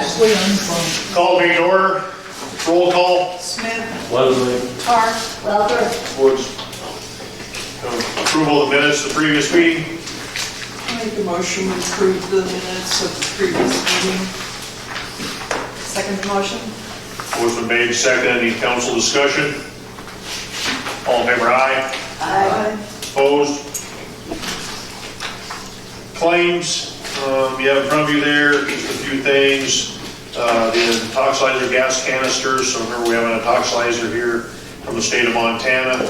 Mostly unfun. Call meeting order. Roll call. Smith. Leslie. Tar. Welker. Woods. Approval of the minutes of the previous meeting. I make a motion to approve the minutes of the previous meeting. Second motion. Motion made, second. Any council discussion? All in favor, aye. Aye. Opposed? Claims, you have in front of you there, just a few things. The intoxilyzer gas canisters, so remember we have an intoxilyzer here from the state of Montana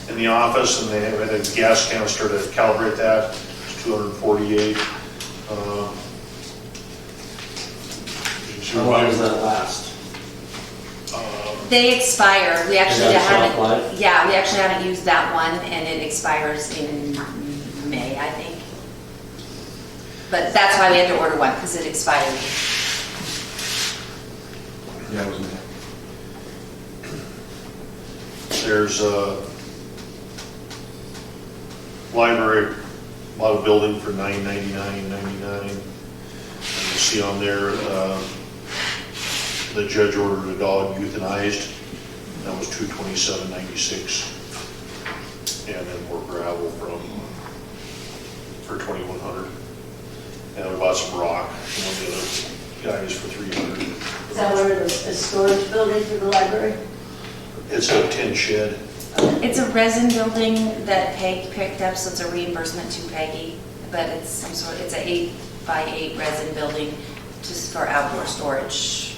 in the office, and they have a gas canister to calibrate that. It's 248. How long does that last? They expire. We actually Is that shelf life? haven't. Yeah, we actually haven't used that one, and it expires in May, I think. But that's why we had to order one, because it expired. Yeah, it was me. There's a library, bought a building for $999.99. And you see on there, the judge ordered a dog euthanized. That was $227.96. And then more gravel for $2,100. And we bought some rock from one of the other guys for $300. Is that one of the storage buildings for the library? It's a tin shed. It's a resin building that Peg picked up, so it's a reimbursement to Peggy. But it's some sort. It's an 8x8 resin building, just for outdoor storage.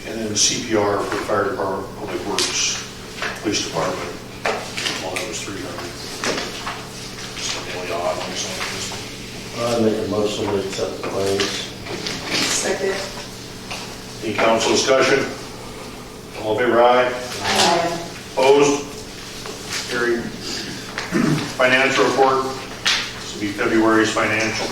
And then CPR for fire department, public works, police department. Well, that was $300. Some really odd ones on this one. I'd make a motion to accept the claims. Second. Any council discussion? All in favor, aye. Aye. Opposed? Carried. Financial report. This will be February's financial.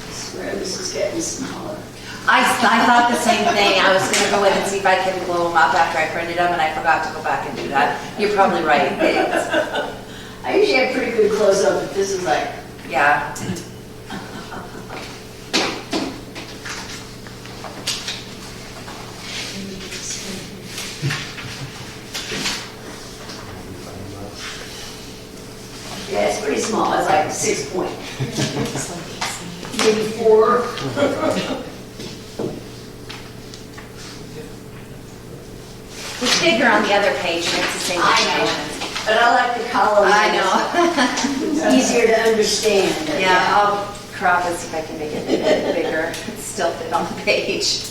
I swear this is getting smaller. I thought the same thing. I was gonna go in and see if I could blow them up after I printed them, and I forgot to go back and do that. You're probably right. I usually have pretty good close-up, but this is like, Yeah. yeah, it's pretty small. It's like 6 point. Maybe 4. It's bigger on the other page, and it's the same I know. information. But I like the columns. I know. It's easier to understand. Yeah, I'll crop it, see if I can make it a bit bigger. It's still fit on the page.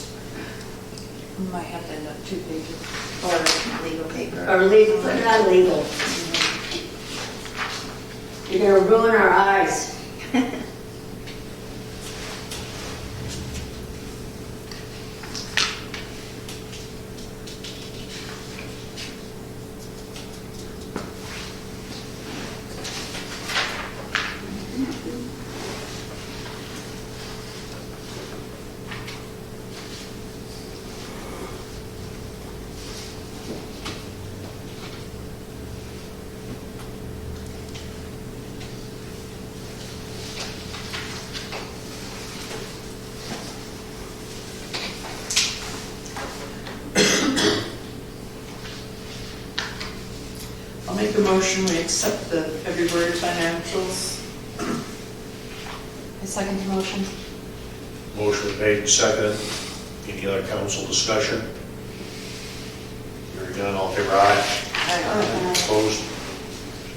Might have to end up 2 pages. Or legal paper. Or legal, put it on legal. You're gonna ruin our eyes. I'll make a motion, we accept the February financials. I second the motion. Motion made and seconded. Any other council discussion? Hearing none, all in favor, aye. Aye. Opposed?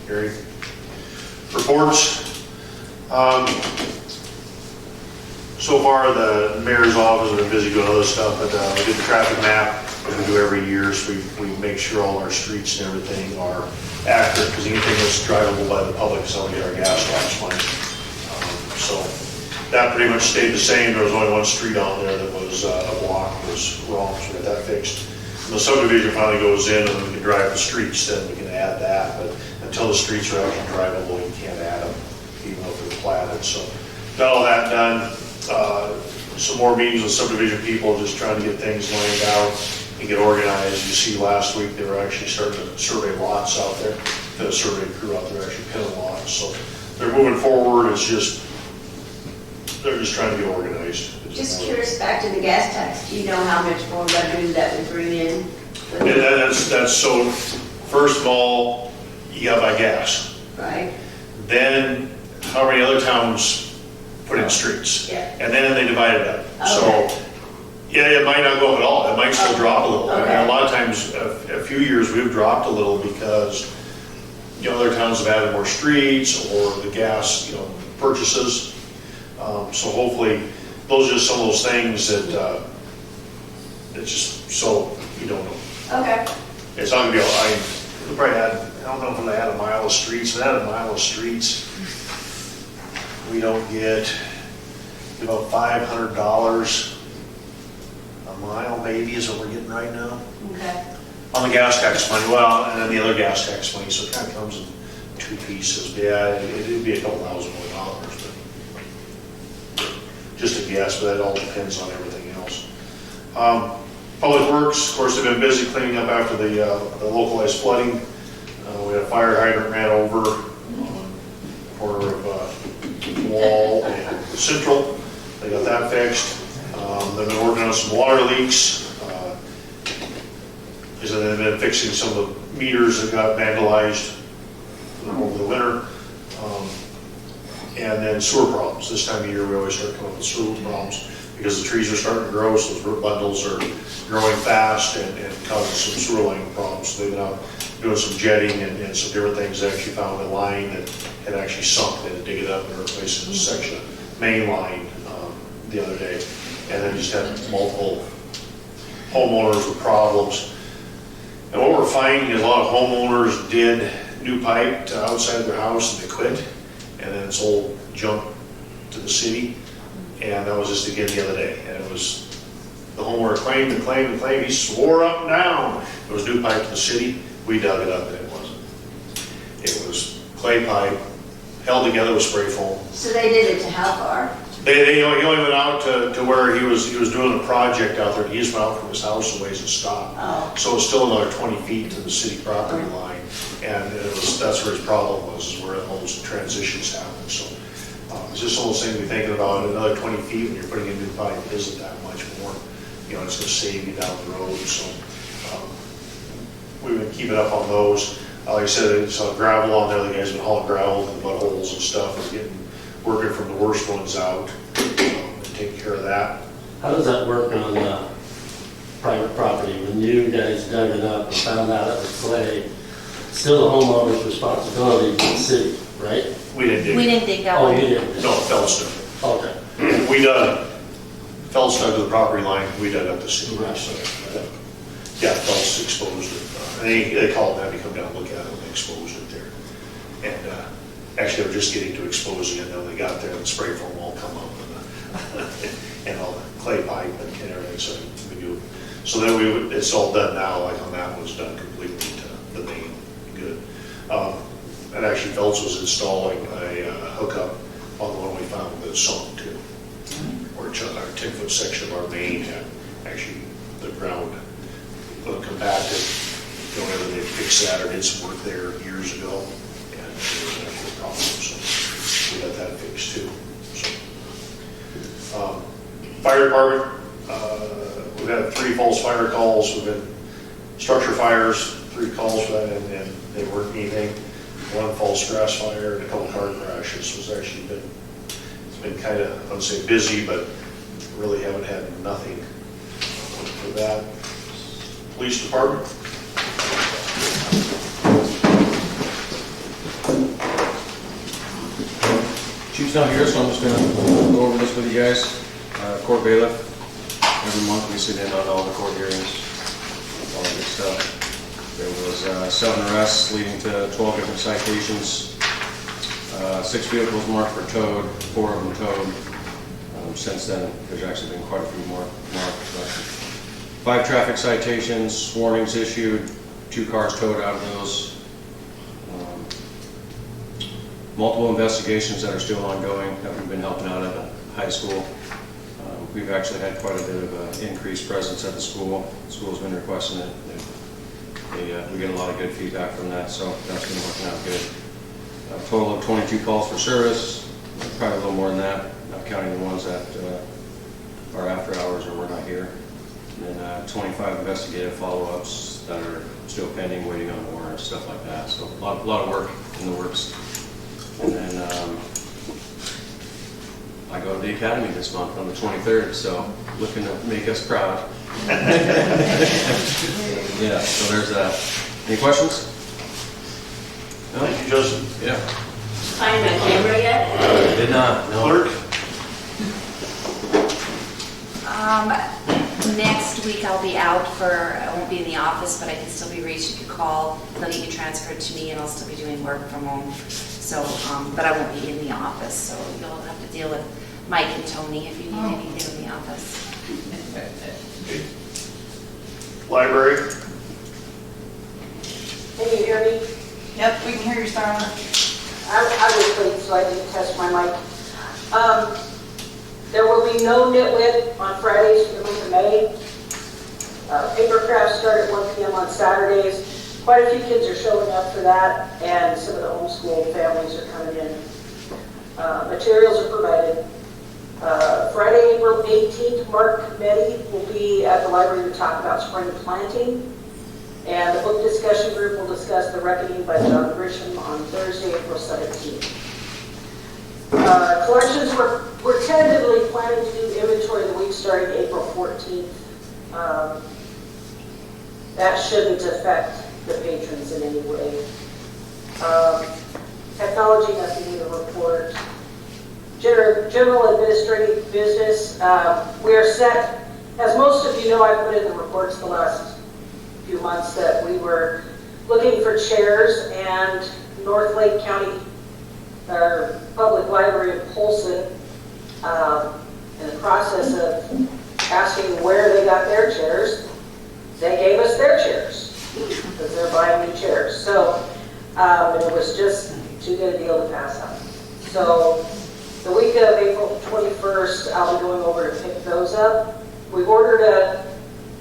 Carried. Reports. So far, the mayor's office has been busy doing other stuff, but we did the traffic map, as we do every year, so we make sure all our streets and everything are accurate, because anything that's drivable by the public is how we get our gas tax money. So that pretty much stayed the same. There was only one street on there that was a block was wrong, so we got that fixed. When the subdivision finally goes in and we can drive the streets, then we can add that, but until the streets are actually drivable, you can't add them, even though they're platted. So got all that done. Some more meetings with subdivision people, just trying to get things laid out and get organized. You see last week, they were actually starting to survey lots out there. The survey crew out there actually pinning lots. So they're moving forward. It's just, they're just trying to get organized. Just curious, back to the gas tax, do you know how much more revenue that would bring in? Yeah, that's so, first of all, you gotta buy gas. Right? Then, how many other towns put in streets? Yeah. And then they divide it up. Okay. So, yeah, it might not go up at all. It might still drop a little. Okay. And a lot of times, a few years, we've dropped a little because, other towns have added more streets or the gas, purchases. So hopefully, those are just some of those things that, it's just, so you don't know. Okay. It's not gonna be, we probably had, I don't know if they had a mile of streets. If they had a mile of streets, we don't get about $500 a mile maybe is what we're getting right now. Okay. On the gas tax money, well, and then the other gas tax money, so it kind of comes in two pieces. But yeah, it'd be a couple $1,000 more, but just a guess, but that all depends on everything else. Public Works, of course, they've been busy cleaning up after the localized flooding. We had a fire hydrant ran over on the corner of Wall and Central. They got that fixed. They've been working on some water leaks. They've been fixing some of the meters that got vandalized over the winter. And then sewer problems. This time of year, we always start coming up with sewer problems because the trees are starting to grow, so those root bundles are growing fast and causing some sewer line problems. So they've been out doing some jetting and some different things. They actually found a line that had actually sunk. They had to dig it up and replace it in a section of main line the other day. And then just had multiple homeowners with problems. And what we're finding is a lot of homeowners did new pipe to outside their house and they quit. And then it's all junk to the city. And that was just again the other day. And it was, the homeowner claimed and claimed and claimed. He swore up and down it was new pipe to the city. We dug it up and it wasn't. It was clay pipe, held together with spray foam. So they did it to how far? He only went out to where he was doing a project out there. He just went out from his house a ways and stopped. Oh. So it's still another 20 feet to the city property line. And that's where his problem was, is where all those transitions happen. So it's just all those things we're thinking about. Another 20 feet when you're putting in new pipe isn't that much more. It's going to save you down the road. So we've been keeping up on those. Like I said, it's gravel on there. The guys have been hauling gravel and mud holes and stuff. We're working from the worst ones out and taking care of that. How does that work on private property? When you guys dug it up and found out it was clay, still the homeowner's responsibility to the city, right? We didn't dig. We didn't dig that Oh, one. you didn't? No, Feldstone. Okay. We dug, Phelps dug to the property line, we dug up the city. Right. So, yeah, Phelps exposed it. They called and had me come down and look at it, and they exposed it there. And actually, they were just getting to exposing it, and then they got there, and the spray foam all come up, and all the clay pipe and everything, so we do. So then it's all done now, like on that one's done completely to the main, good. And actually, Phelps was installing a hookup on the one we found that sunk too. Or our 10-foot section of our main had actually the ground compacted. Whenever they fixed that or did some work there years ago, and there was actually a problem, so we got that fixed too. So, fire department, we've had 3 false fire calls. We've been structure fires, 3 calls for that, and they weren't anything. 1 false grass fire and a couple car crashes. So it's actually been kind of, I wouldn't say busy, but really haven't had nothing for that. Police department. Chief's not here, so I'm just gonna go over this with you guys. Court bailiff, every month we sit in on all the court hearings, all that good stuff. There was 7 arrests leading to 12 different citations. 6 vehicles marked for towed, 4 of them towed. Since then, there's actually been quite a few more marked. 5 traffic citations, warnings issued, 2 cars towed out of those. multiple investigations that are still ongoing that we've been helping out at the high school. We've actually had quite a bit of increased presence at the school. The school's been requesting it. We get a lot of good feedback from that, so that's been working out good. A total of 22 calls for service, probably a little more than that, not counting the ones that are after hours or we're not here. And then 25 investigative follow-ups that are still pending, waiting on warrants, stuff like that. So a lot of work in the works. And then I go to the academy this month on the 23rd, so looking to make us proud. Yeah, so there's that. Any questions? No? Thank you, Justin. Yeah. Find my camera yet? Did not, no. Clerk? Next week I'll be out I won't be in the office, but I can still be reached if you call. They'll get you transferred to me and I'll still be doing work from home. So, but I won't be in the office, so you'll have to deal with Mike and Tony if you need anything in the office. Library? Can you hear me? Yep, we can hear you, Starla. I was late, so I didn't test my mic. There will be no nitwit on Fridays for the month of May. Paper crafts start at 1 p.m. on Saturdays. Quite a few kids are showing up for that, and some of the homeschool families are coming in. Materials are provided. Friday, April 18th, Mark Committee will be at the library to talk about spring planting. And the book discussion group will discuss The Reckoning by John Grisham on Thursday, April 17th. Collections, we're tentatively planning to do inventory the week starting April 14th. That shouldn't affect the patrons in any way. Technology, nothing in the report. General administrative business, we are set, as most of you know, I put in the reports the last few months that we were looking for chairs, and North Lake County Public Library in Polson, in the process of asking where they got their chairs, they gave us their chairs because they're buying new chairs. So it was just too good a deal to pass up. So the week of April 21st, I'll be going over to pick those up. We've ordered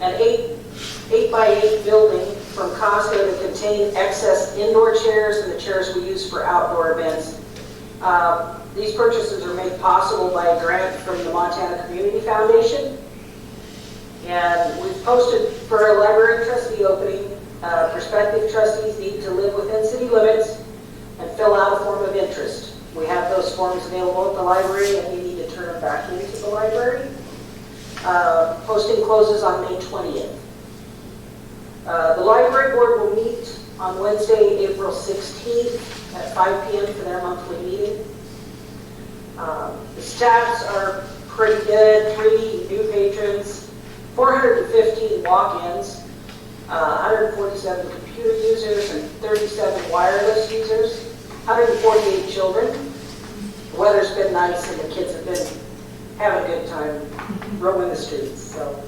an 8 by 8 building from Costco to contain excess indoor chairs and the chairs we use for outdoor events. These purchases are made possible by a grant from the Montana Community Foundation. And we've posted for a library trustee opening. Prospective trustees need to live within city limits and fill out a form of interest. We have those forms available at the library, and you need to turn them back into the library. Posting closes on May 20th. The library board will meet on Wednesday, April 16th at 5 p.m. for their monthly meeting. The stats are pretty good. 3 new patrons, 415 walk-ins, 147 computer users, and 37 wireless users, 148 children. The weather's been nice and the kids have been having a good time roaming the streets. So,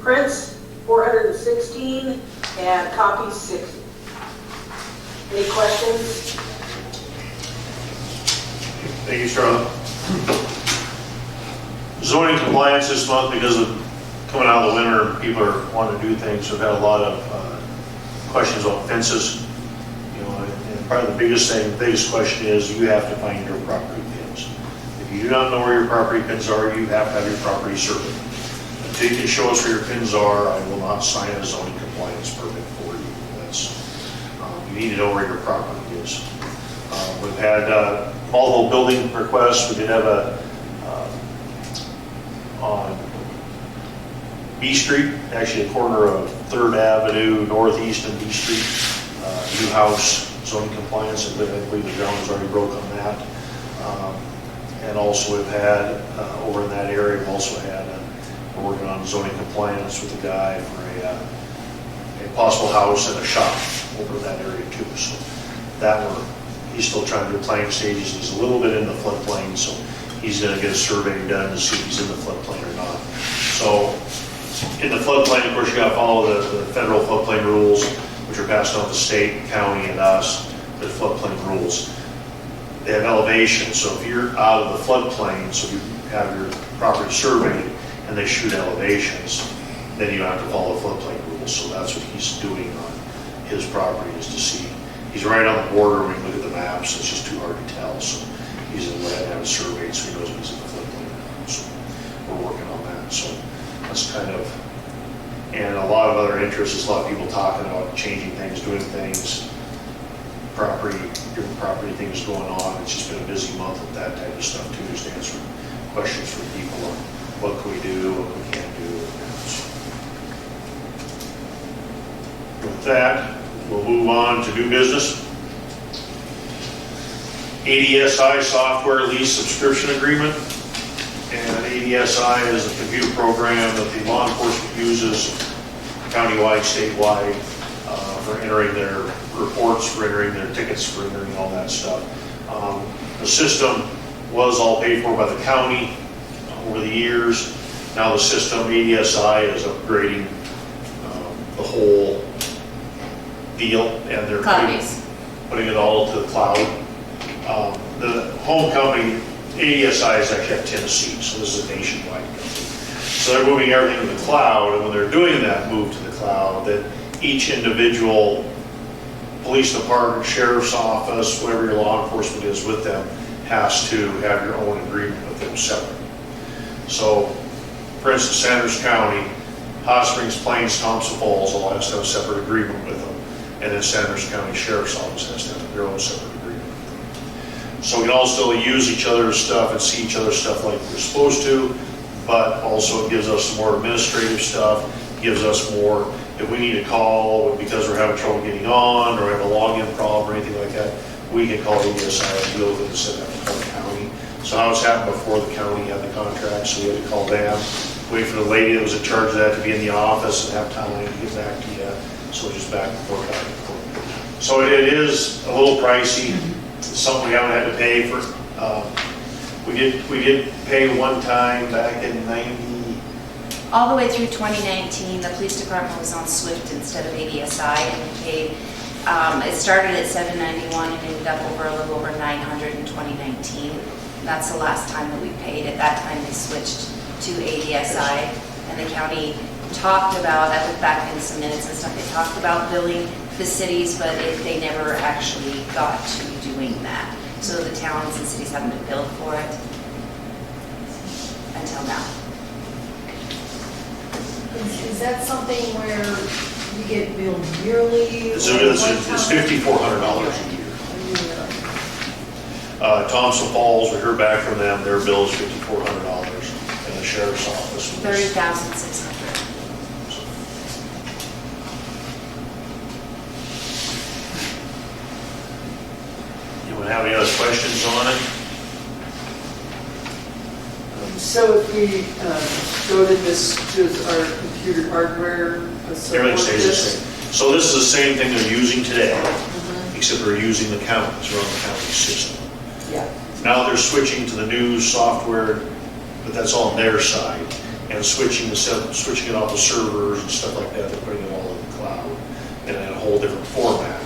prints 416 and copies 60. Any questions? Thank you, Charlotte. Zoning compliance this month, because of coming out of the winter, people are wanting to do things. We've had a lot of questions on fences. You know, and probably the biggest question is you have to find your property pins. If you do not know where your property pins are, you have to have your property surveyed. Until you can show us where your pins are, I will not sign a zoning compliance permit for you. That's you need to know where your property is. We've had multiple building requests. We did have on B Street, actually the corner of 3rd Avenue Northeast and B Street, new house, zoning compliance. I believe the ground was already broke on that. And also we've had, over in that area, we've also had, we're working on zoning compliance with a guy for a possible house and a shop over in that area too. So that he's still trying to do planning stages. He's a little bit in the floodplain, so he's going to get a survey done to see if he's in the floodplain or not. So in the floodplain, of course, you got to follow the federal floodplain rules, which are passed on to the state, county, and us. the floodplain rules. They have elevation, so if you're out of the floodplain, so you have your property surveyed and they shoot elevations, then you have to follow floodplain rules. So that's what he's doing on his property, is to see. He's right on the border. When you look at the maps, it's just too hard to tell. So he's going to have it surveyed so he knows he's in the floodplain. So we're working on that. So that's kind of, and a lot of other interests. There's a lot of people talking about changing things, doing things, different property things going on. It's just been a busy month with that type of stuff too, just answering questions from people on what can we do, what we can't do. So with that, we'll move on to new business. ADSI software lease subscription agreement. And ADSI is a computer program that the law enforcement uses countywide, statewide, for entering their reports, for entering their tickets, for entering all that stuff. The system was all paid for by the county over the years. Now the system, ADSI, is upgrading the whole deal, and they're putting it all to the cloud. The home company, ADSI, is actually out of Tennessee, so this is a nationwide company. So they're moving everything to the cloud, and when they're doing that move to the cloud, that each individual police department, sheriff's office, whatever your law enforcement is with them, has to have your own agreement with them separate. So, for instance, Sanders County, Hot Springs, Plains, Thompson Falls, all has to have a separate agreement with them. And then Sanders County Sheriff's Office has to have their own separate agreement with them. So we can all still use each other's stuff and see each other's stuff like we're supposed to, but also it gives us some more administrative stuff, gives us more, if we need to call because we're having trouble getting on or have a login problem or anything like that, we can call ADSI and deal with it instead of having to call the county. So how it's happened before, the county had the contract, so we had to call them, wait for the lady that was in charge of that to be in the office and have time to get back to you. So it's just back and forth, back and forth. So it is a little pricey. It's something we haven't had to pay for. We did pay one time back in 90. All the way through 2019, the police department was on SWIFT instead of ADSI, and we paid, it started at $791 and ended up over a little over $900 in 2019. That's the last time that we paid. At that time, they switched to ADSI, and the county talked about, I looked back in some minutes and stuff, they talked about billing the cities, but they never actually got to doing that. So the towns and cities haven't been billed for it until now. Is that something where you get billed yearly? It's $5,400 a year. Thompson Falls, we heard back from them, their bill is $5,400, and the sheriff's office was $30,600. Anyone have any other questions on it? So if we go to this, to our computer hardware, Everything stays the same. So this is the same thing they're using today, except they're using the counties, they're on the county system. Yeah. Now they're switching to the new software, but that's on their side, and switching it off the servers and stuff like that. They're putting it all in the cloud and in a whole different format.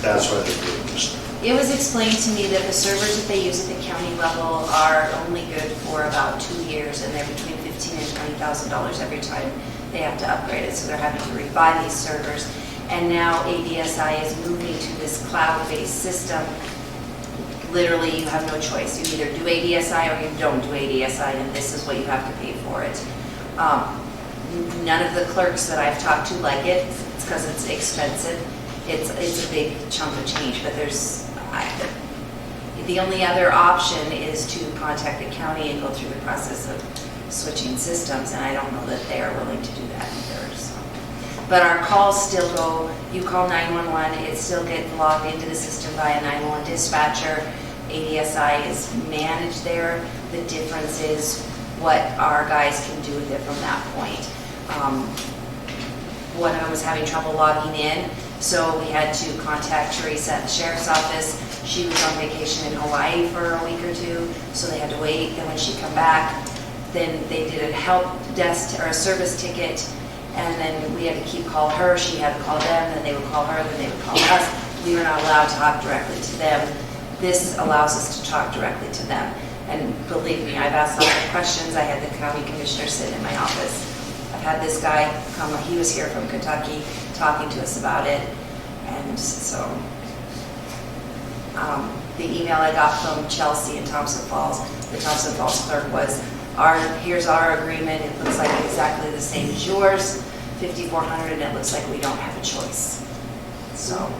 That's why they're doing this. It was explained to me that the servers that they use at the county level are only good for about 2 years, and they're between $15,000 and $20,000 every time they have to upgrade it. So they're having to rebuy these servers. And now ADSI is moving to this cloud-based system. Literally, you have no choice. You either do ADSI or you don't do ADSI, and this is what you have to pay for it. None of the clerks that I've talked to like it. It's because it's expensive. It's a big chunk of change, but the only other option is to contact the county and go through the process of switching systems, and I don't know that they are willing to do that either. So. But our calls still go, you call 911, it still gets logged into the system by a 911 dispatcher. ADSI is managed there. The difference is what our guys can do with it from that point. One of them was having trouble logging in, so we had to contact Teresa at the sheriff's office. She was on vacation in Hawaii for a week or two, so they had to wait. Then when she come back, then they did a help desk or a service ticket, and then we had to keep call her. She had to call them, then they would call her, then they would call us. we were not allowed to talk directly to them. This allows us to talk directly to them. And believe me, I've asked a lot of questions. I had the county commissioner sit in my office. I've had this guy come, he was here from Kentucky, talking to us about it. And so, the email I got from Chelsea in Thompson Falls, the Thompson Falls clerk was, here's our agreement, it looks like exactly the same as yours, $5,400, and it looks like we don't have a choice. So,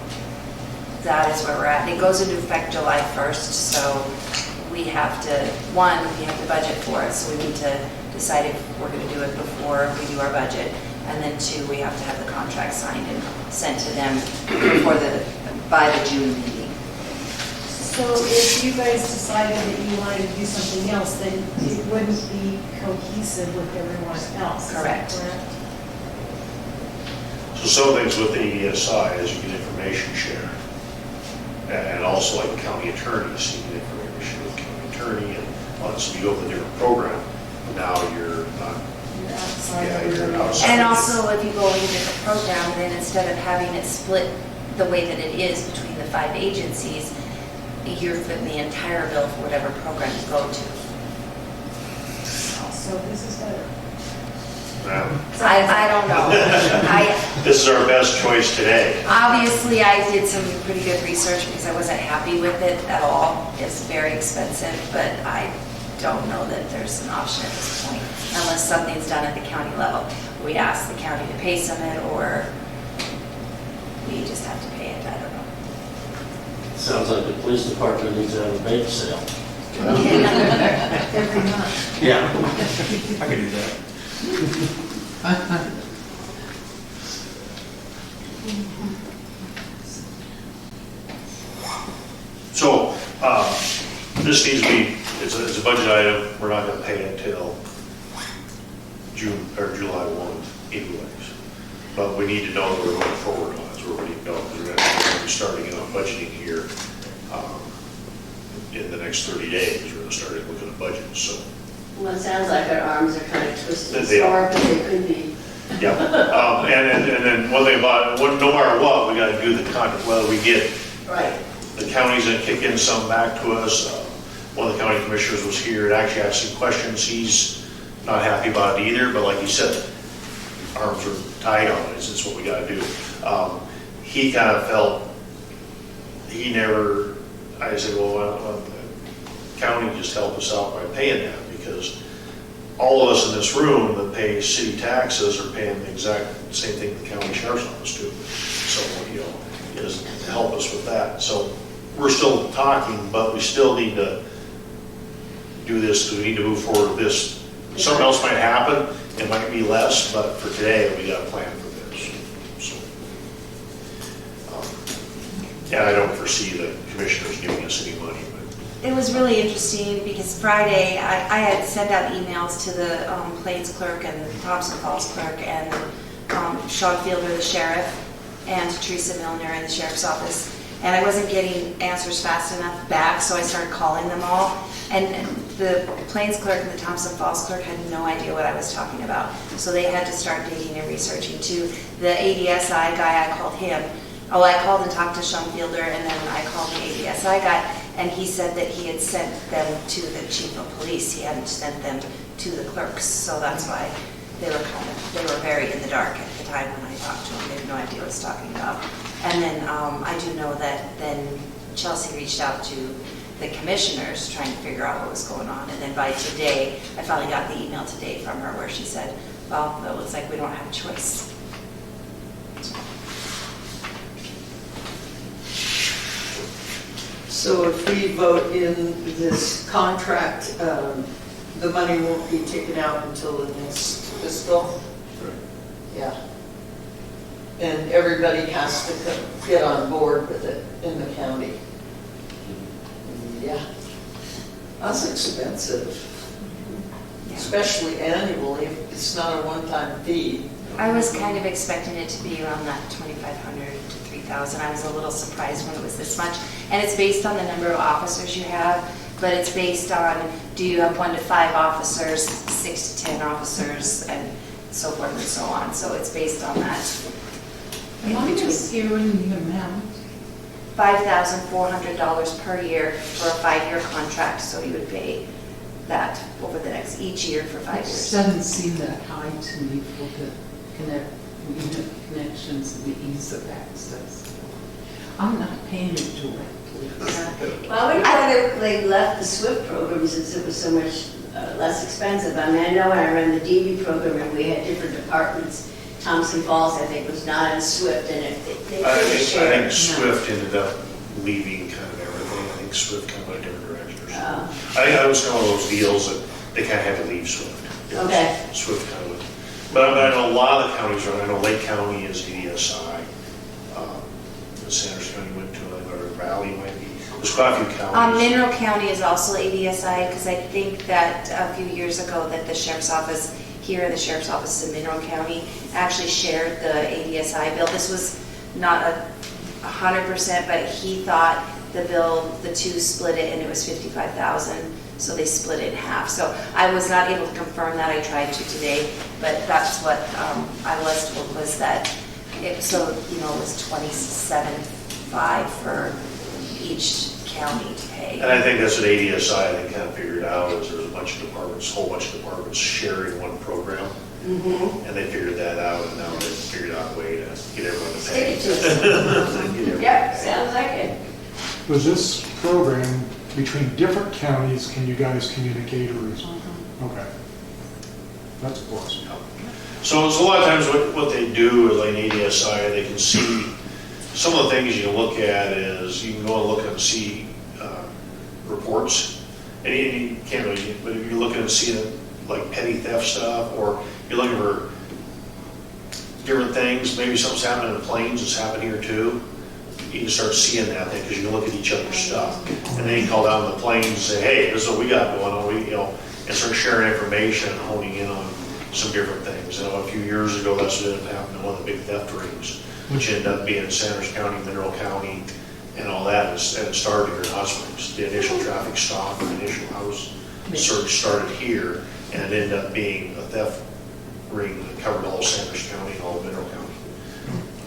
that is where we're at. It goes into effect July 1st, so we have to, one, we have to budget for it, so we need to decide if we're going to do it before we do our budget, and then two, we have to have the contract signed and sent to them by the June meeting. So if you guys decided that you wanted to do something else, then it wouldn't be cohesive with everyone else. Is that Correct. So some things with the ESI is you get information share. And also like county attorneys, you get information with county attorney, and so you go with a different program. Now you're not, You're outside. yeah, of you're the- outside. And also, if you go with a different program, then instead of having it split the way that it is between the 5 agencies, you're fitting the entire bill for whatever program you go to. So this is better. I don't know. This is our best choice today. Obviously, I did some pretty good research because I wasn't happy with it at all. It's very expensive, but I don't know that there's an option at this point, unless something's done at the county level. We ask the county to pay some of it, or we just have to pay it, I don't know. Sounds like the police department needs to have a bake sale. Every month. Yeah. I could do that. So, this needs to be, it's a budget item, we're not gonna pay it until June, or July 1 anyways. But we need to know that we're going forward on it, so we need to know, because we're gonna be starting on budgeting here in the next 30 days, we're gonna start looking at budgets, so. Well, it sounds like our arms are kind of twisted They are. sore, but they could be. Yeah, and then one thing about it, no matter what, we gotta do the contract, whether we get Right. the counties that kick in some back to us. One of the county commissioners was here and actually asked some questions. He's not happy about it either, but like you said, arms are tied on it, it's what we gotta do. He kind of felt, I said, well, why don't the county just help us out by paying that? Because all of us in this room that pay city taxes are paying the exact same thing the county sheriff's office do. So, is to help us with that. So we're still talking, but we still need to do this, because we need to move forward with this. Something else might happen, it might be less, but for today, we got a plan for this. So, yeah, I don't foresee the commissioners giving us any money, but It was really interesting because Friday, I had sent out emails to the Plains clerk and the Thompson Falls clerk and Sean Fielder, the sheriff, and Teresa Milner in the sheriff's office. And I wasn't getting answers fast enough back, so I started calling them all. And the Plains clerk and the Thompson Falls clerk had no idea what I was talking about. So they had to start digging and researching too. The ADSI guy, I called him. Oh, I called and talked to Sean Fielder, and then I called the ADSI guy, and he said that he had sent them to the chief of police. He hadn't sent them to the clerks, so that's why they were very in the dark at the time when I talked to them. They had no idea what I was talking about. And then I do know that then Chelsea reached out to the commissioners trying to figure out what was going on. And then by today, I finally got the email today from her where she said, well, it looks like we don't have a choice. So if we vote in this contract, the money won't be taken out until the next fiscal? Yeah. And everybody has to get on board with it in the county. Yeah. That's expensive, Yeah. especially annually. It's not a one-time fee. I was kind of expecting it to be around that 2,500 to 3,000. I was a little surprised when it was this much. And it's based on the number of officers you have, but it's based on, do you have 1 to 5 officers, 6 to 10 officers, and so forth and so on. So it's based on that. Am I mishearing the amount? $5,400 per year for a 5-year contract, so you would pay that over the next, each year for 5 It years. doesn't seem that high to me for the unit connections and the ease of access. I'm not paying it directly. Well, I would have they left the SWIFT program since it was so much less expensive. I mean, I know when I ran the DB program and we had different departments. Thompson Falls, I think, was not on SWIFT, and if they I couldn't share. think Swift ended up leaving kind of everything. I think Swift kind of went a different direction or something. I think that was one of those deals that they kind of had to leave Swift. Okay. Swift kind of went. But I know a lot of the counties are, I know Lake County is EDSI. Sanders County went to, or Valley might be. There's quite a few counties. Mineral County is also ADSI, because I think that a few years ago that the sheriff's office here and the sheriff's office in Mineral County actually shared the ADSI bill. This was not 100%, but he thought the bill, the two split it, and it was $55,000, so they split it in half. So I was not able to confirm that. I tried to today, but that's what I was told, was that it, so, you know, it was $27,500 for each county to pay. And I think that's what ADSI, they kind of figured out, is there's a bunch of departments, a whole bunch of departments sharing one program. And they figured that out, and now they figured out a way to get everyone to pay. Stick it to us. Yep, sounds like it. Was this program between different counties, can you guys communicate, or is, okay. That's a plus. So it's a lot of times what they do is like an ADSI, they can see, some of the things you can look at is, you can go and look and see reports, and you can't really, but if you're looking and seeing like petty theft stuff, or you're looking for different things, maybe something's happening in the plains, it's happened here too, you can start seeing that thing, because you can look at each other's stuff, and then you can call down the plains and say, hey, this is what we got going on, and start sharing information and honing in on some different things. You know, a few years ago, that's what ended up happening in one of the big theft rings, which ended up being in Sanders County, Mineral County, and all that, and it started here in Hot Springs. The initial traffic stop, the initial house search started here, and it ended up being a theft ring that covered all of Sanders County and all of Mineral County.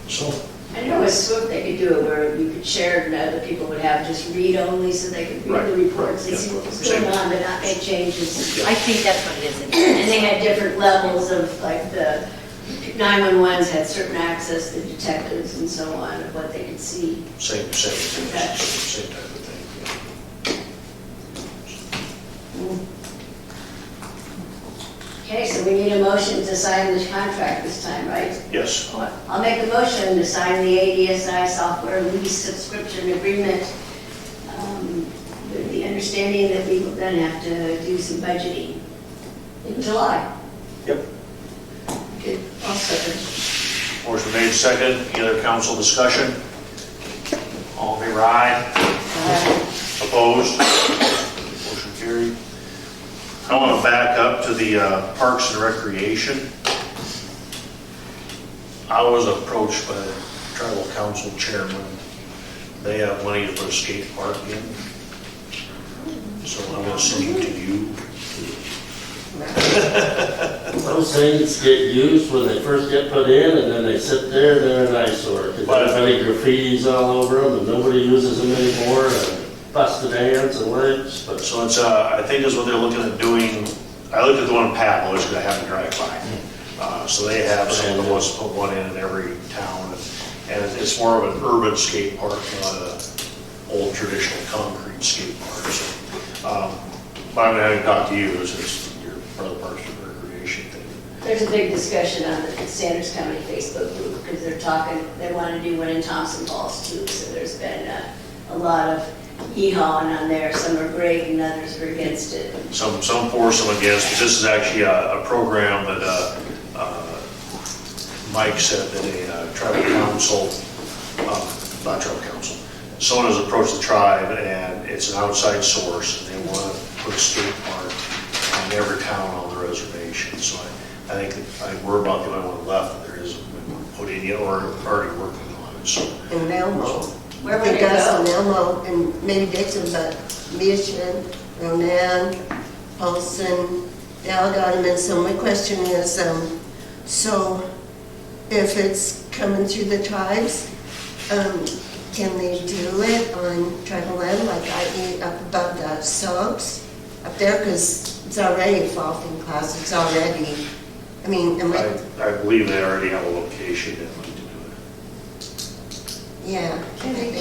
So, I know with SWIFT they could do it where you could share it and other people would have just read only, so they could read the reports and see what was going on, but not make changes. I think that's what it is. And they had different levels of, like, the 911s had certain access to detectives and so on, of what they could see. same Okay. type of thing. Okay, so we need a motion to sign this contract this time, right? Yes. I'll make a motion to sign the ADSI software lease subscription agreement with the understanding that we will then have to do some budgeting in July. Yep. Good, I'll second. Motion made second. Any other council discussion? All in favor, aye. Opposed? Motion carried. I want to back up to the Parks and Recreation. I was approached by the tribal council chairman. They have money to put a skate park in. So I'm going to send it to you. Those things get used when they first get put in, and then they sit there, they're an eyesore. Because everybody graffitis all over them, and nobody uses them anymore, and busted hands and legs. But So it's, I think is what they're looking at doing. I looked at the one in Pablo, which I happened to drive by. So they have someone that wants to put one in every town. And it's more of an urban skate park, not a old traditional concrete skate park. So, but I'm having talked to you, it's your brother Parks and Recreation thing. There's a big discussion on the Sanders County Facebook group, because they're talking, they want to do one in Thompson Falls too, so there's been a lot of hee-hawing on there. Some are great and others are against it. Some for, some against, but this is actually a program that Mike said that a tribal council, not tribal council, someone has approached the tribe, and it's an outside source, and they want to put a skate park in every town on the reservation. So I think we're about the only one left that there isn't put in yet, or already working on it. So In Elmo. Where I would think it that's go? in Elmo, and maybe Dixon, but Mission, Ronan, Paulson, they all got them in. So my question is, so if it's coming through the tribes, can they do it on tribal land, like i.e. up above the slopes up there? Because it's already a faulting class, it's already, I mean, am I, I believe they already have a location in mind to do it. yeah.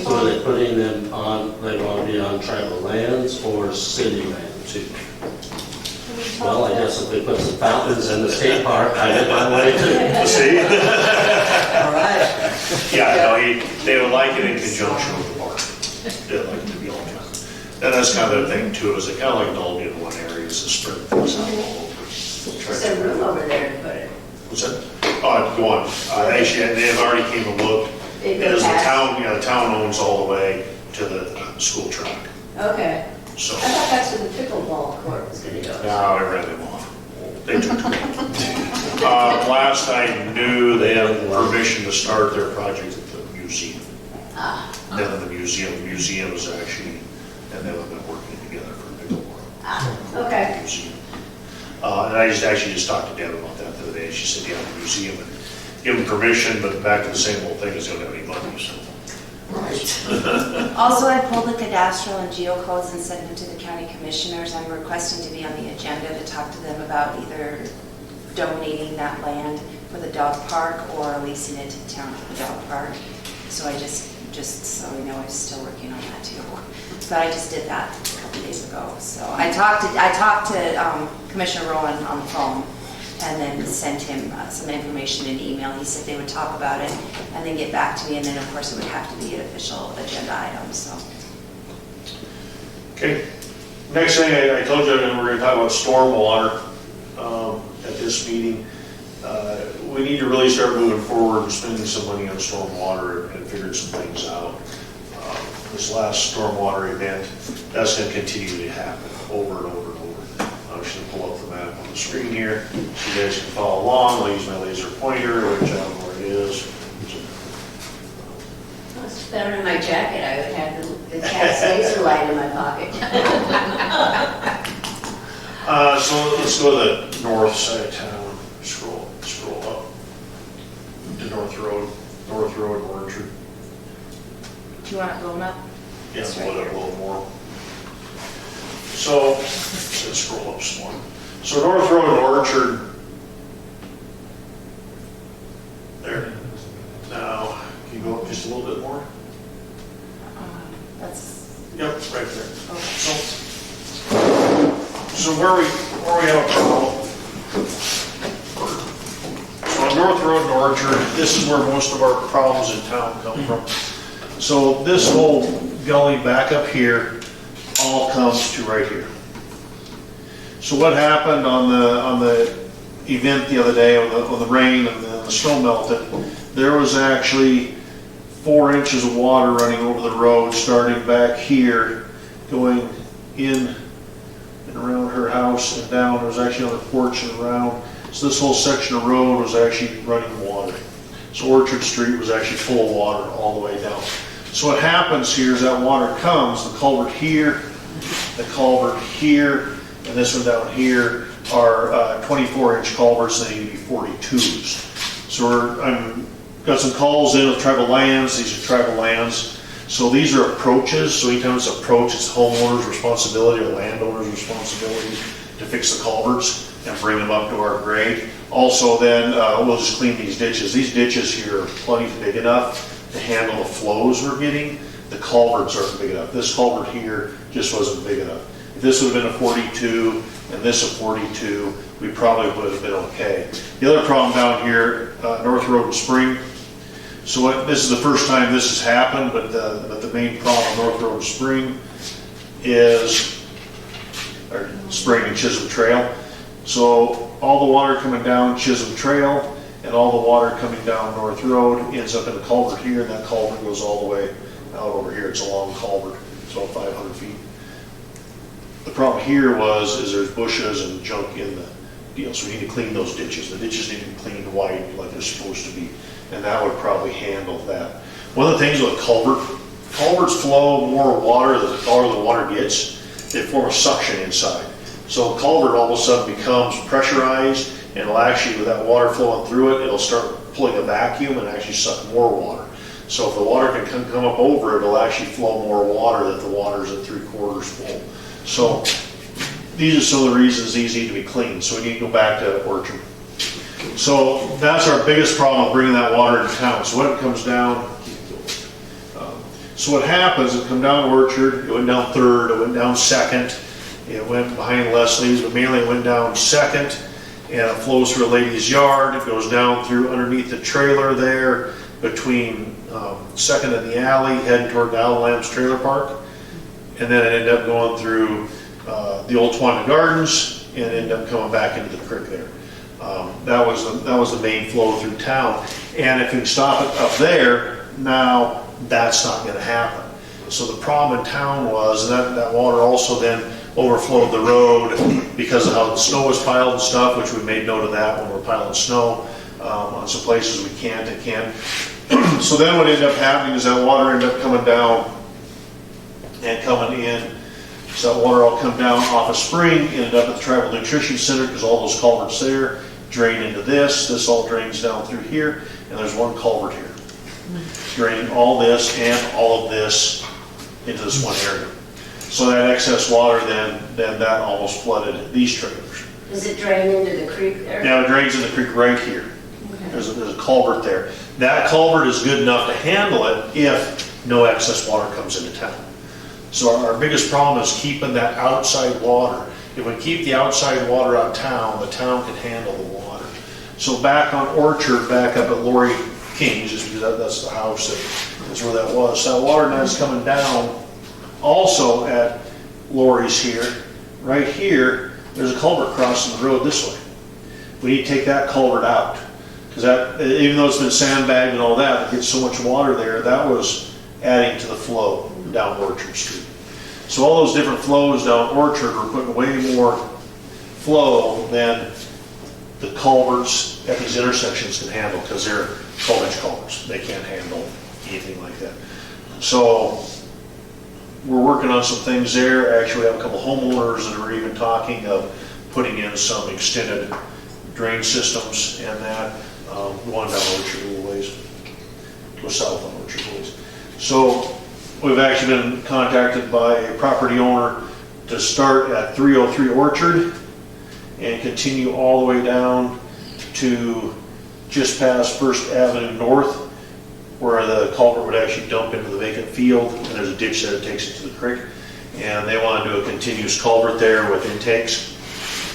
So are they putting them on, they want to be on tribal lands or city land too? Well, I guess if they put some fountains in the skate park, I get my way too. See? All right. Yeah, no, they would like it in conjunction with the park. They'd like it to be all together. And that's kind of the thing too, is they kind of like indulge in one area, is to spread things out all over. There's a room over there to put it. What's that? Oh, go on. Actually, they've already came and looked. They go Because the past. town, the town owns all the way to the school track. Okay. So, I thought that's where the pickleball court was gonna go. now I ran them off. They took too long. Last I knew, they had permission to start their project at the museum. Ah, Then at the museum is actually, and they have been working together for pickleball. okay. Museum. And I actually just talked to Deb about that the other day. She said, yeah, the museum would give them permission, but back to the same old thing, is they don't have any money, so. Also, I pulled the cadastral and geocodes and sent them to the county commissioners. I'm requesting to be on the agenda to talk to them about either donating that land for the dog park or leasing it to the town for the dog park. So I just so you know, I'm still working on that too. But I just did that a couple days ago. So I talked to Commissioner Rowan on the phone and then sent him some information in email. He said they would talk about it and then get back to me, and then of course it would have to be an official agenda item, so. Okay. Next thing, I told you we're going to talk about stormwater at this meeting. We need to really start moving forward and spending some money on stormwater and figuring some things out. This last stormwater event, that's going to continue to happen over and over and over. I'm just going to pull up the map on the screen here so you guys can follow along. I'll use my laser pointer, which I don't know where it is. It's better in my jacket. I would have the cat's laser light in my pocket. So let's go to the north side of town. Scroll up to North Road Orchard. Do you want it blown up? Yeah, It's right blow it up a here. little more. So, let's scroll up some more. So North Road Orchard. There. Now, can you go up just a little bit more? That's, Yep, right there. okay. So where we have a problem. So on North Road and Orchard, this is where most of our problems in town come from. So this whole gully back up here all comes to right here. So what happened on the event the other day, on the rain and the snow melted, there was actually 4 inches of water running over the road, starting back here, going in and around her house and down. It was actually on the porch and around. So this whole section of road was actually running water. So Orchard Street was actually full of water all the way down. So what happens here is that water comes, the culvert here, and this one down here are 24-inch culverts. They need to be 42s. So I'm got some calls in with tribal lands. These are tribal lands. So these are approaches. So anytime it's an approach, it's the homeowner's responsibility or landowner's responsibility to fix the culverts and bring them up to our grade. Also then, we'll just clean these ditches. These ditches here are plenty big enough to handle the flows we're getting. The culverts aren't big enough. This culvert here just wasn't big enough. If this would have been a 42 and this a 42, we probably would have been okay. The other problem down here, North Road and Spring. So this is the first time this has happened, but the main problem North Road and Spring is, or Spring and Chisholm Trail. So all the water coming down Chisholm Trail and all the water coming down North Road ends up in the culvert here, and that culvert goes all the way out over here. It's a long culvert, it's about 500 feet. The problem here is there's bushes and junk in the deal, so we need to clean those ditches. The ditches need to be cleaned wide like they're supposed to be, and that would probably handle that. One of the things with culverts flow more water the taller the water gets. They form a suction inside. So a culvert all of a sudden becomes pressurized, and it'll actually, with that water flowing through it, it'll start pulling a vacuum and actually suck more water. So if the water can come up over it, it'll actually flow more water than the water's at 3/4 full. So these are some of the reasons these need to be cleaned. So we need to go back to Orchard. So that's our biggest problem with bringing that water into town. So when it comes down, so what happens, it come down Orchard, it went down 3rd, it went down 2nd, it went behind Leslie's, but mainly it went down 2nd, and it flows through a lady's yard. It goes down through underneath the trailer there, between 2nd and the alley, heading toward the Al Lamb's Trailer Park, and then it ended up going through the old Twana Gardens, and ended up coming back into the creek there. That was the main flow through town, and if we stop it up there, now that's not going to happen. So the problem in town was, and that water also then overflowed the road because of how the snow was piled and stuff, which we made note of that when we're piling snow on some places we can't. So then what ended up happening is that water ended up coming down and coming in. So that water all come down off a spring, ended up at the Tribal Nutrition Center because all those culverts there drain into this. This all drains down through here, and there's one culvert here, draining all this and all of this into this one area. So that excess water then that almost flooded these trailers. Does it drain into the creek there? Now it drains in the creek right here. There's a culvert there. That culvert is good enough to handle it if no excess water comes into town. So our biggest problem is keeping that outside water. If we keep the outside water out of town, the town can handle the water. So back on Orchard, back up at Lori King's, just because that's the house, that's where that was. So that water now is coming down also at Lori's here. Right here, there's a culvert crossing the road this way. We need to take that culvert out. Because that, even though it's been sandbagged and all that, it gets so much water there, that was adding to the flow down Orchard Street. So all those different flows down Orchard were putting way more flow than the culverts at these intersections can handle, because they're 12-inch culverts. They can't handle anything like that. So we're working on some things there. Actually, we have a couple homeowners that are even talking of putting in some extended drain systems and that. Going down Orchard a little ways, go south on Orchard a little ways. So we've actually been contacted by a property owner to start at 303 Orchard and continue all the way down to just past First Avenue North, where the culvert would actually dump into the vacant field, and there's a ditch there that takes it to the creek. And they want to do a continuous culvert there with intakes.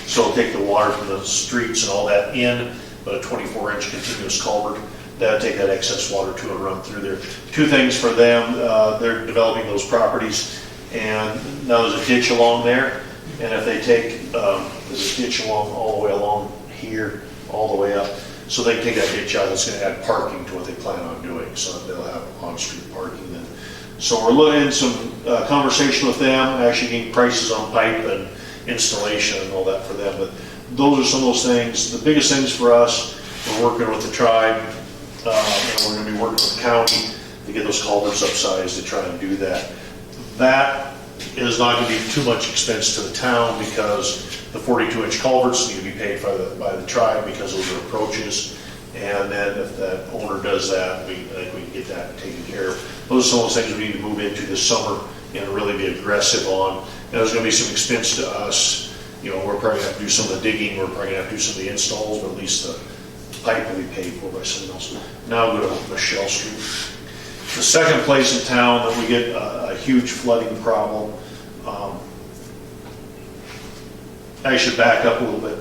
So it'll take the water from the streets and all that in, but a 24-inch continuous culvert. That'll take that excess water to and run through there. Two things for them, they're developing those properties, and now there's a ditch along there, and if they take, there's a ditch along all the way along here, all the way up, so they can take that ditch out. That's going to add parking to what they plan on doing, so they'll have on-street parking then. So we're looking at some conversation with them, actually getting prices on pipe and installation and all that for them, but those are some of those things. The biggest things for us, we're working with the tribe, and we're going to be working with the county to get those culverts upsized to try and do that. That is not going to be too much expense to the town, because the 42-inch culverts need to be paid by the tribe, because those are approaches. And then if that owner does that, we can get that taken care of. Those are some of those things we need to move into this summer and really be aggressive on. And there's going to be some expense to us. You know, we're probably going to have to do some of the digging, we're probably going to have to do some of the installs, but at least the pipe will be paid for by someone else. Now we'll go to Michelle Street. The second place in town that we get a huge flooding problem, I should back up a little bit.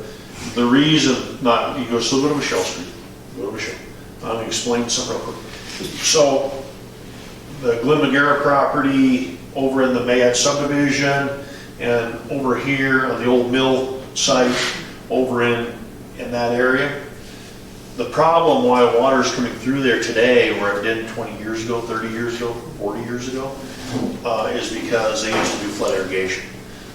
The reason, you go still go to Michelle Street, go to Michelle. I'm going to explain something real quick. So the Glen McGarrett property over in the Mayette subdivision, and over here on the old mill site, over in that area. The problem why water is coming through there today, where it didn't 20 years ago, 30 years ago, 40 years ago, is because they used to do flood irrigation.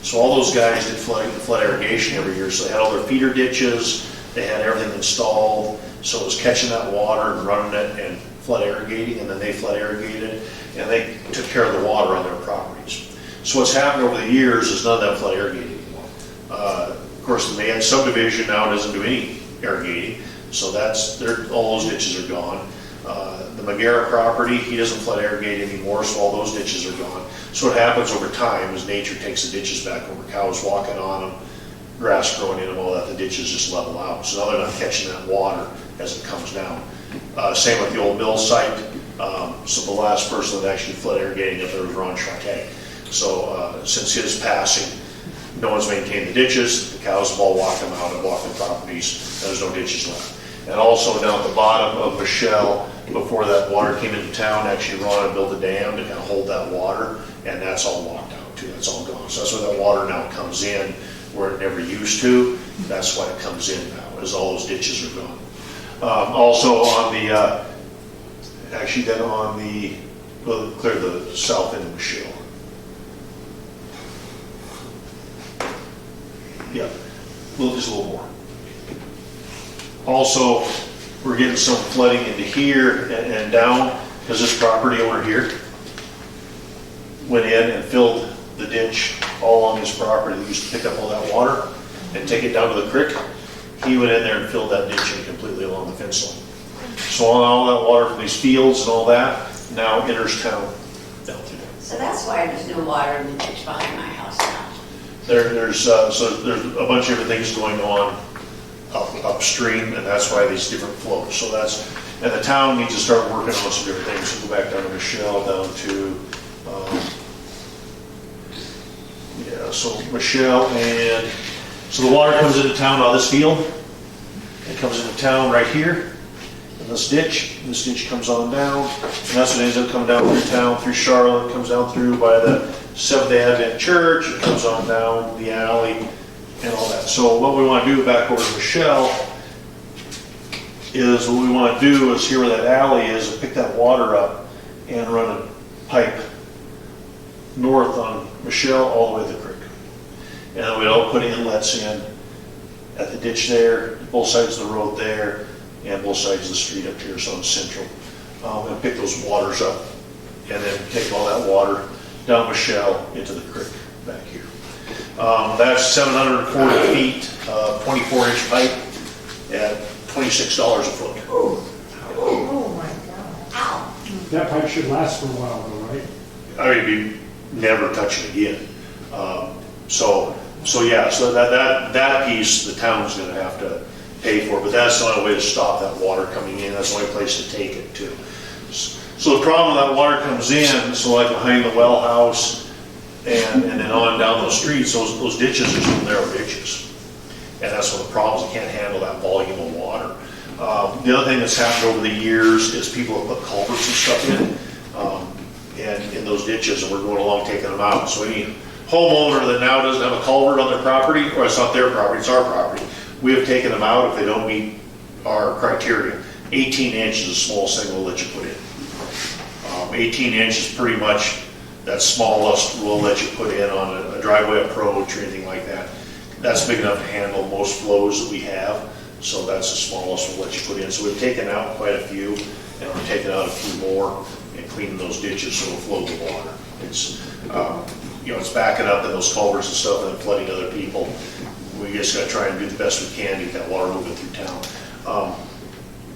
So all those guys did flood irrigation every year. So they had all their feeder ditches, they had everything installed. So it was catching that water and running it and flood irrigating, and then they flood irrigated, and they took care of the water on their properties. So what's happened over the years is none of that flood irrigating anymore. Of course, the Mayette subdivision now doesn't do any irrigating, so all those ditches are gone. The McGarrett property, he doesn't flood irrigate anymore, so all those ditches are gone. So what happens over time is nature takes the ditches back over, cows walking on them, grass growing in them, all that, the ditches just level out. So now they're not catching that water as it comes down. Same with the old mill site. So the last person that actually flood irrigating up there was Ron Chartay. So since his passing, no one's maintained the ditches, the cows have all walked them out of walking properties, there's no ditches left. And also down at the bottom of Michelle, before that water came into town, actually Ron had built a dam to kind of hold that water, and that's all locked out too, that's all gone. So that's where that water now comes in, where it never used to. That's why it comes in now, is all those ditches are gone. Also on the, actually then on the, well, clear the south end of Michelle. Yeah, just a little more. Also, we're getting some flooding into here and down, because this property owner here went in and filled the ditch all along his property. They used to pick up all that water and take it down to the creek. He went in there and filled that ditch in completely along the fence line. So all that water from these fields and all that now enters town down through there. So that's why there's no water in the ditch behind my house now. There's a bunch of different things going on upstream, and that's why these different flows. So that's, and the town needs to start working on some different things. So go back down to Michelle, down to, so Michelle, and so the water comes into town out of this field. It comes into town right here in this ditch. And this ditch comes on down, and that's what ends up coming down through town, through Charlotte, comes down through by the Seventh-day Advent Church, it comes on down the alley and all that. So what we want to do back over to Michelle is, what we want to do is here where that alley is, pick that water up and run a pipe north on Michelle all the way to the creek. And then we'd all put inlets in at the ditch there, both sides of the road there, and both sides of the street up here, so on Central. And pick those waters up, and then take all that water down Michelle into the creek back here. That's 740 feet, 24-inch pipe at $26 a foot. Oh, my God. That pipe should last for a while though, right? I mean, be never touch it again. So that piece, the town's gonna have to pay for, but that's the only way to stop that water coming in. That's the only place to take it to. So the problem with that water comes in, so like behind the well house and then on down those streets, those ditches are still narrow ditches. And that's one of the problems, you can't handle that volume of water. The other thing that's happened over the years is people have put culverts and stuff in, and in those ditches, and we're going along taking them out. So any homeowner that now doesn't have a culvert on their property, or it's not their property, it's our property, we have taken them out if they don't meet our criteria. 18 inches is the smallest thing we'll let you put in. 18 inches pretty much that smallest we'll let you put in on a driveway approach or anything like that. That's big enough to handle most flows that we have, so that's the smallest we'll let you put in. So we've taken out quite a few, and we're taking out a few more and cleaning those ditches so it'll flow the water. It's, it's backing up in those culverts and stuff and then flooding other people. We just got to try and do the best we can to get that water moving through town.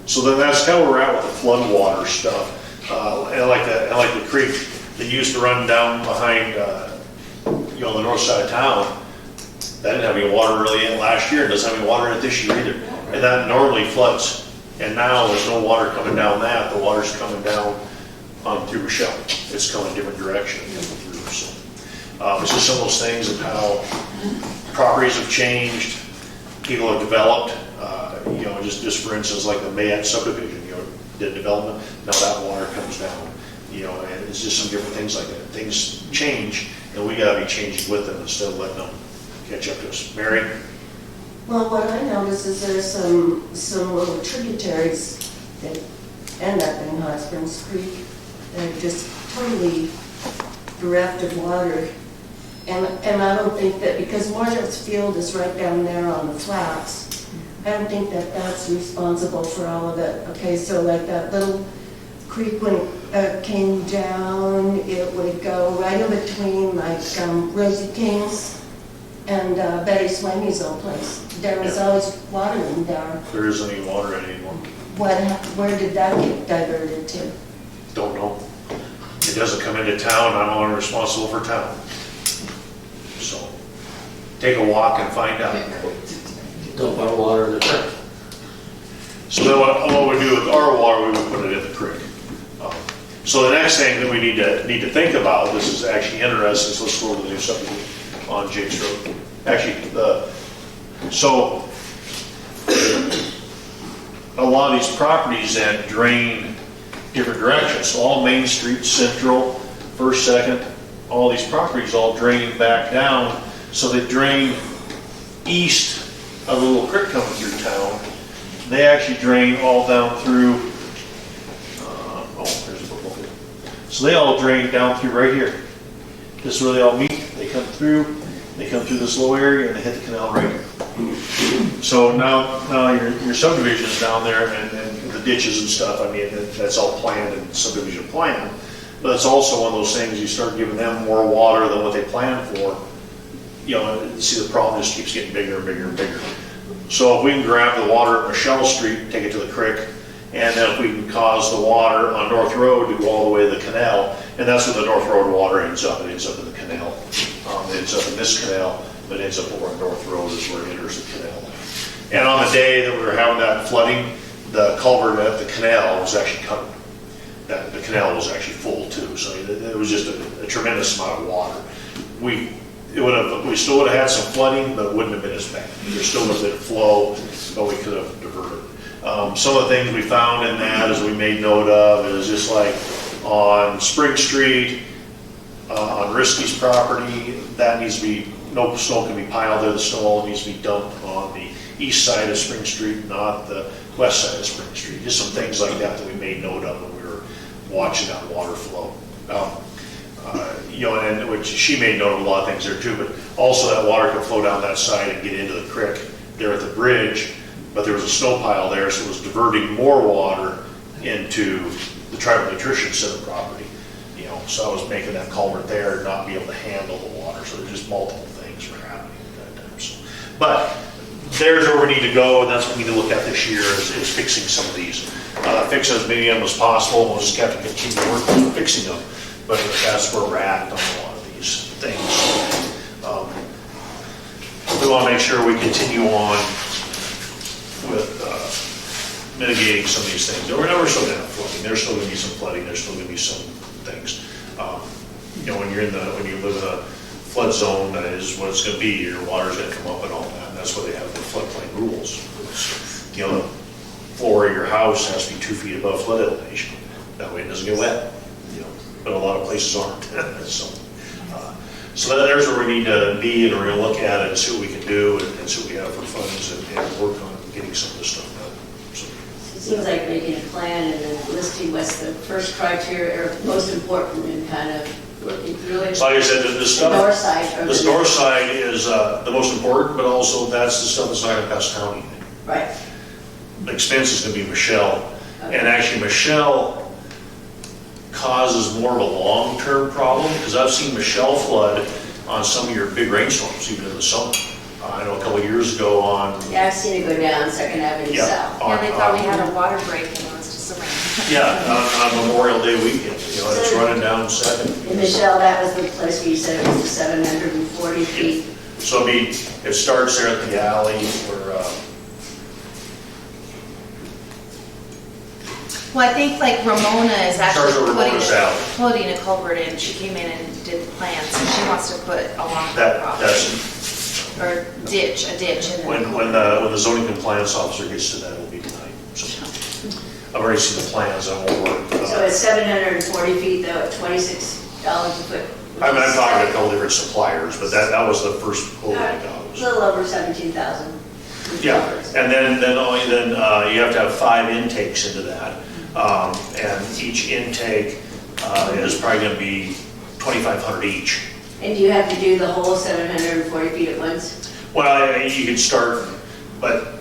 So then that's kind of where we're at with the flood water stuff. And I like the creek that used to run down behind, the north side of town. That didn't have any water really in it last year. It doesn't have any water in it this year either. And that normally floods. And now there's no water coming down that. The water's coming down through Michelle. It's coming a different direction coming through. So it's just some of those things of how properties have changed, people have developed. Just for instance, like the Mayette subdivision, the development, now that water comes down, and it's just some different things like that. Things change, and we gotta be changing with them instead of letting them catch up to us. Mary? Well, what I noticed is there's some little tributaries that end up in Hot Springs Creek that are just totally bereft of water. And I don't think that, because Morehead's Field is right down there on the flats, I don't think that that's responsible for all of it. Okay, so like that little creek, when it came down, it would go right in between like Rosie King's and Betty Swaney's old place. There was always water in there. There isn't any water in it anymore. where did that get diverted to? Don't know. It doesn't come into town, I'm only responsible for town. So, take a walk and find out. Dump our water in the creek. So then what we do with our water, we would put it in the creek. So the next thing that we need to think about, this is actually interesting, so let's go over the new subdivision on Jake's Road. Actually, so a lot of these properties then drain different directions. So all Main Street, Central, First, Second, all these properties all drain back down. So they drain east of the little creek coming through town. They actually drain all down through, there's a football field. So they all drain down through right here. This is where they all meet. They come through this little area and they hit the canal right here. So now your subdivision is down there and the ditches and stuff, I mean, that's all planned and subdivision plan. But it's also one of those things, you start giving them more water than what they planned for, you know, see the problem just keeps getting bigger and bigger and bigger. So if we can grab the water at Michelle Street, take it to the creek, and then if we can cause the water on North Road to go all the way to the canal, and that's where the North Road water ends up. It ends up in the canal. It ends up in this canal, but it ends up over on North Road is where it enters the canal. And on the day that we were having that flooding, the culvert at the canal was actually covered. The canal was actually full too, so it was just a tremendous amount of water. We still would have had some flooding, but it wouldn't have been as bad. There still would have been a flow, but we could have diverted. Some of the things we found in that, as we made note of, is just like on Spring Street, on Risky's property, that needs to be, no snow can be piled there, the snow all needs to be dumped on the east side of Spring Street, not the west side of Spring Street. Just some things like that we made note of when we were watching that water flow. You know, and which she made note of a lot of things there too, but also that water could flow down that side and get into the creek there at the bridge, but there was a snow pile there, so it was diverting more water into the tribal nutrition center property. You know, so I was making that culvert there and not be able to handle the water, so there's just multiple things were happening at that time. So, but there's where we need to go, and that's what we need to look at this year is fixing some of these. Fixing as many of them as possible, we'll just have to continue working on fixing them. But that's where we're at on a lot of these things. We want to make sure we continue on with mitigating some of these things. We're still going to have flooding. There's still going to be some flooding. There's still going to be some things. You know, when you live in a flood zone, that is what it's going to be. Your water's going to come up and all that. And that's why they have the floodplain rules. You know, the floor of your house has to be 2 feet above flood elevation. That way it doesn't get wet. You know, but a lot of places aren't. So there's where we need to be, and we're going to look at it and see what we can do and see what we have for funds and work on getting some of this stuff done. So. It seems like making a plan and then listing what's the first criteria or most important and kind of working through it. So like I said, the stuff, north side. this north side is the most important, but also that's the stuff that's not going to cost town anything. Right. The expense is going to be Michelle, okay. And actually Michelle causes more of a long-term problem, because I've seen Michelle flood on some of your big rainstorms, even in the summer. I know a couple of years ago on... Yeah, I've seen it go down 2nd Avenue South. Yeah, they thought we had a water break and it was just a rain. Yeah, on Memorial Day weekend, you know, it's running down 2nd. And Michelle, that was the place where you said it was the 740 feet. So it starts there at the alley where... Well, I think like Ramona is actually putting a culvert in. She came in and did the plans, so she wants to put along that property. Or a ditch in there. When the zoning compliance officer gets to that, it'll be tonight. So I've already seen the plans, I won't work. So it's 740 feet though, at $26 a foot. I mean, I'm talking to a couple different suppliers, but that was the first quote I got. A little over 17,000. Yeah, and then you have to have 5 intakes into that. And each intake is probably going to be $2,500 each. And do you have to do the whole 740 feet at once? Well, you could start, but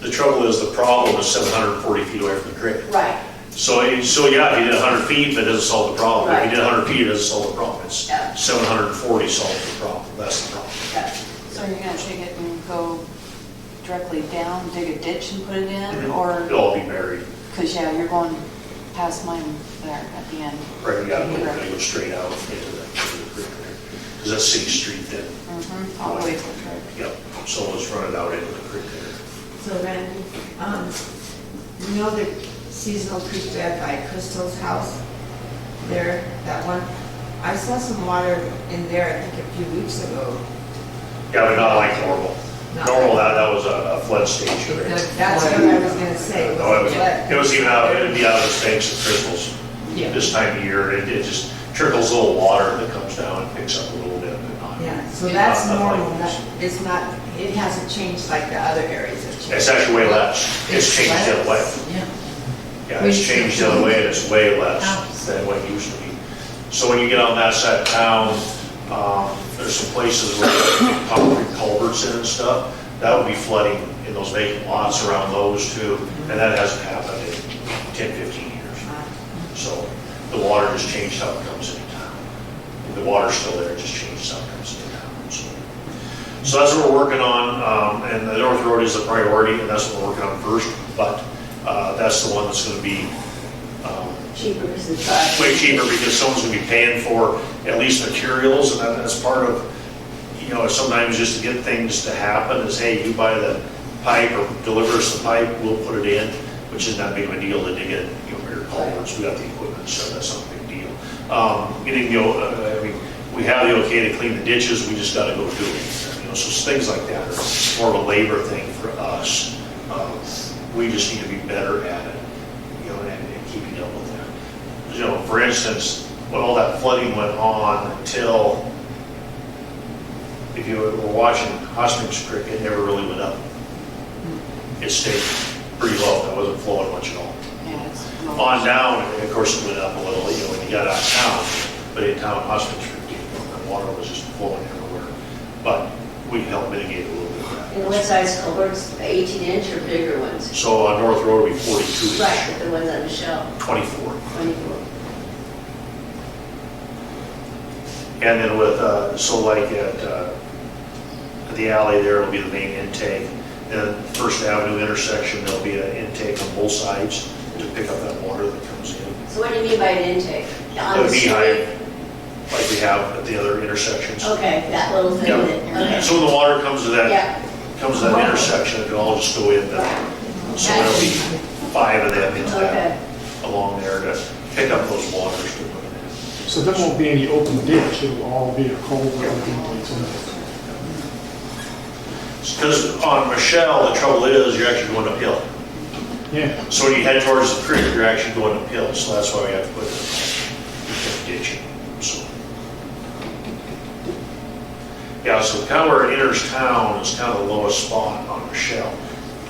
the trouble is the problem is 740 feet away from the creek. Right. So yeah, if you did 100 feet, that doesn't solve the problem. Right. If you did 100 feet, it doesn't solve the problem. It's 740 solves the problem. That's the problem. Yeah. So you're going to take it and go directly down, dig a ditch and put it in, or? It'll all be buried. Because, yeah, you're going past mine there at the end. Right, you gotta go straight out into the creek there. Because that's City Street then. All the way to the curb. Yep, so let's run it out into the creek there. So Randy, you know the seasonal creek bed by Crystal's house? There, that one? I saw some water in there, I think a few weeks ago. Yeah, but not like normal. Not Normal, like- that was a flood stage there. That's what I was gonna say. No, it was even out, It it'd be out of its banks of crystals Yeah. this time of year. It just trickles a little water that comes down and picks up a little bit, but not. Yeah, so that's not like normal, this. it's not, it hasn't changed like the other areas have changed. It's actually way less. It's changed the other way. Yeah. Yeah, it's changed the other way and it's way less than what it used to be. So when you get on that side of town, there's some places where they put concrete culverts in and stuff. That would be flooding in those vacant lots around those too. And that hasn't happened in 10, 15 years. So the water just changed how it comes into town. The water's still there, it just changes how it comes into town. So that's what we're working on. And the North Road is a priority and that's what we're working on first. But that's the one that's going to be Cheaper because it's way cheaper because someone's going to be paying for at least materials, and that's part of, you know, sometimes just to get things to happen is, hey, you buy the pipe or deliver us the pipe, we'll put it in, which isn't that big of a deal to dig it, you know, bigger culverts, we got the equipment, so that's not a big deal. Getting, you know, I mean, we have the okay to clean the ditches, we just got to go do it, you know, so things like that are more of a labor thing for us. We just need to be better at it, you know, and keeping up with that. You know, for instance, when all that flooding went on until, if you were watching Hot Springs Creek, it never really went up. It stayed pretty low, it wasn't flowing much at all. Yeah, it's On down, of course, it went up a little, you know, when you got out of town, but in town, Hot Springs Creek, the water was just flowing everywhere. But we helped mitigate a little bit of that. And what size culverts, 18-inch or bigger ones? So on North Road, we 42 Right, inch, but the ones on Michelle, 24. 24. And then with, so like at the alley there, it'll be the main intake. And First Avenue intersection, there'll be an intake on both sides to pick up that water that comes in. So what do you mean by an intake? On The the street? beehive, like we have at the other intersections. Okay, that little thing Yep. that, okay. So when the water comes to that, Yeah. intersection, it'll all just go in there. So there'll be 5 of them into Okay. that, along there to pick up those waters to put in. So there won't be any open ditch, it'll all be a culvert with inlets in it. Because on Michelle, the trouble is, you're actually going uphill. Yeah, So when you head towards the creek, you're actually going uphill, so that's why we have to put a ditch in. So. Yeah, so kind of where it enters town is kind of the lowest spot on Michelle.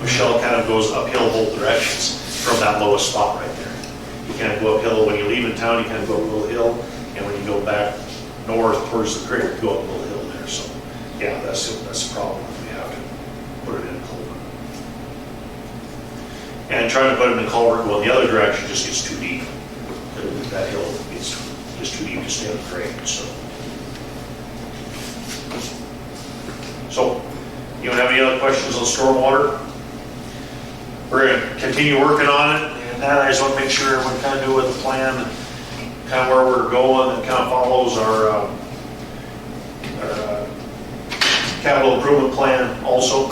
Michelle kind of goes uphill both directions from that lowest spot right there. You kind of go uphill, when you leave in town, you kind of go up a little hill, and when you go back north towards the creek, you go up a little hill there. So, yeah, that's the problem. We have to put it in a culvert. And trying to put it in a culvert going the other direction just gets too deep. That hill gets just too deep to stay on the grade, so. So, you don't have any other questions on stormwater? We're going to continue working on it, and that I just want to make sure everyone kind of knew what the plan, kind of where we're going, and kind of follows our capital improvement plan also.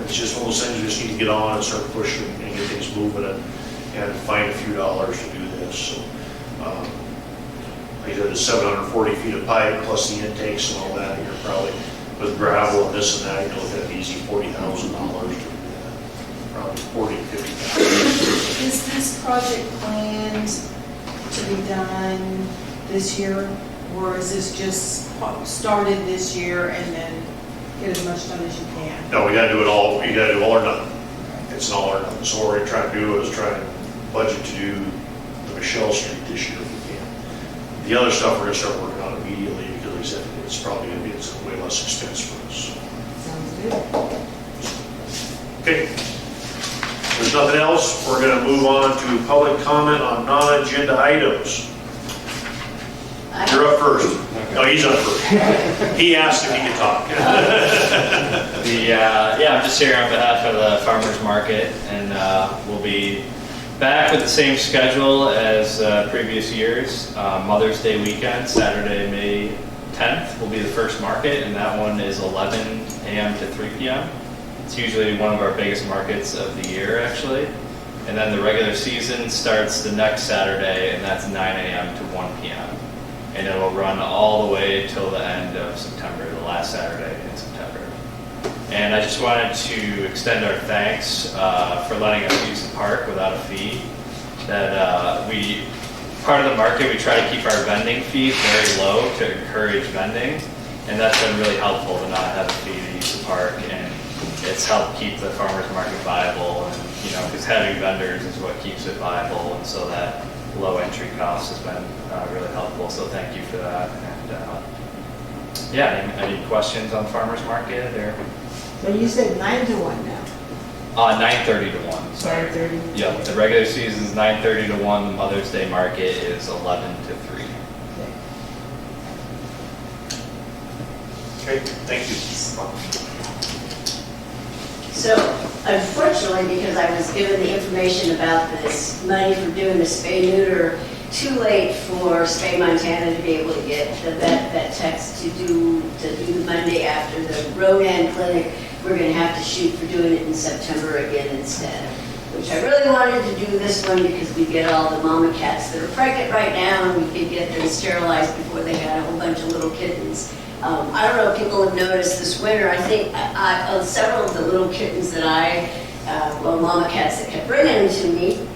It's just one of those things we just need to get on and start pushing and get things moving and find a few dollars to do this. So, like I said, the 740 feet of pipe plus the intakes and all that, you're probably with gravel and this and that, you're looking at easy $40,000 to do that. Probably 40 to 50,000. Is this project planned to be done this year? Or is this just started this year and then get as much done as you can? No, we gotta do it all, you gotta do all or nothing. It's an all or nothing. So what we're trying to do is try and budget to do the Michelle Street this year if we can. The other stuff we're gonna start working on immediately because like I said, it's probably gonna be way less expense for us. Sounds good. Okay. If there's nothing else, we're gonna move on to public comment on non-agenda items. You're up first. No, he's up first. He asked if he could talk. Yeah, I'm just here on behalf of the farmers market, and we'll be Back with the same schedule as previous years. Mother's Day weekend, Saturday, May 10th will be the first market, and that one is 11 a.m. to 3 p.m. It's usually one of our biggest markets of the year, actually. And then the regular season starts the next Saturday, and that's 9 a.m. to 1 p.m. And it'll run all the way till the end of September, the last Saturday in September. And I just wanted to extend our thanks for letting us use the park without a fee. Part of the market, we try to keep our vending fees very low to encourage vending. And that's been really helpful to not have a fee to use the park. And it's helped keep the farmer's market viable. And, because having vendors is what keeps it viable. And so that low entry cost has been really helpful. So thank you for that. And yeah, any questions on farmer's market or? But you said 9 to 1 now. 9:30 to 1, sorry. 9:30? Yeah, the regular season is 9:30 to 1, the Mother's Day market is 11 to 3. Okay, thank you. So unfortunately, because I was given the information about this money for doing the spay neuter too late for Spay Montana to be able to get the vet techs to do the Monday after the Ronan clinic, we're going to have to shoot for doing it in September again instead. Which I really wanted to do this one because we get all the mama cats that are pregnant right now, and we could get them sterilized before they had a whole bunch of little kittens. I don't know if people have noticed this winter, I think several of the little kittens that mama cats that kept bringing them to me,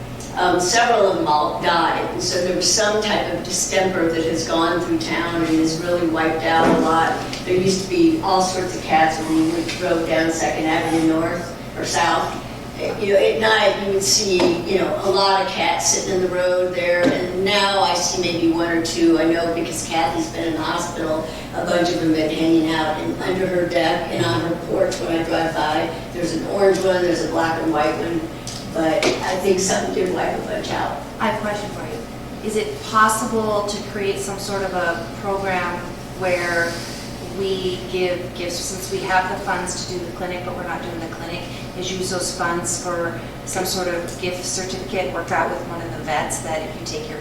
several of them all died. And so there was some type of distemper that has gone through town and has really wiped out a lot. There used to be all sorts of cats when we drove down 2nd Avenue North or South. At night you would see, a lot of cats sitting in the road there, and now I see maybe 1 or 2. I know because Kathy's been in the hospital, a bunch of them have been hanging out under her deck and on her porch when I drive by. There's an orange one, there's a black and white one, but I think something did wipe a bunch out. I have a question for you. Is it possible to create some sort of a program where we give gifts, since we have the funds to do the clinic, but we're not doing the clinic, is use those funds for some sort of gift certificate worked out with one of the vets, that if you take your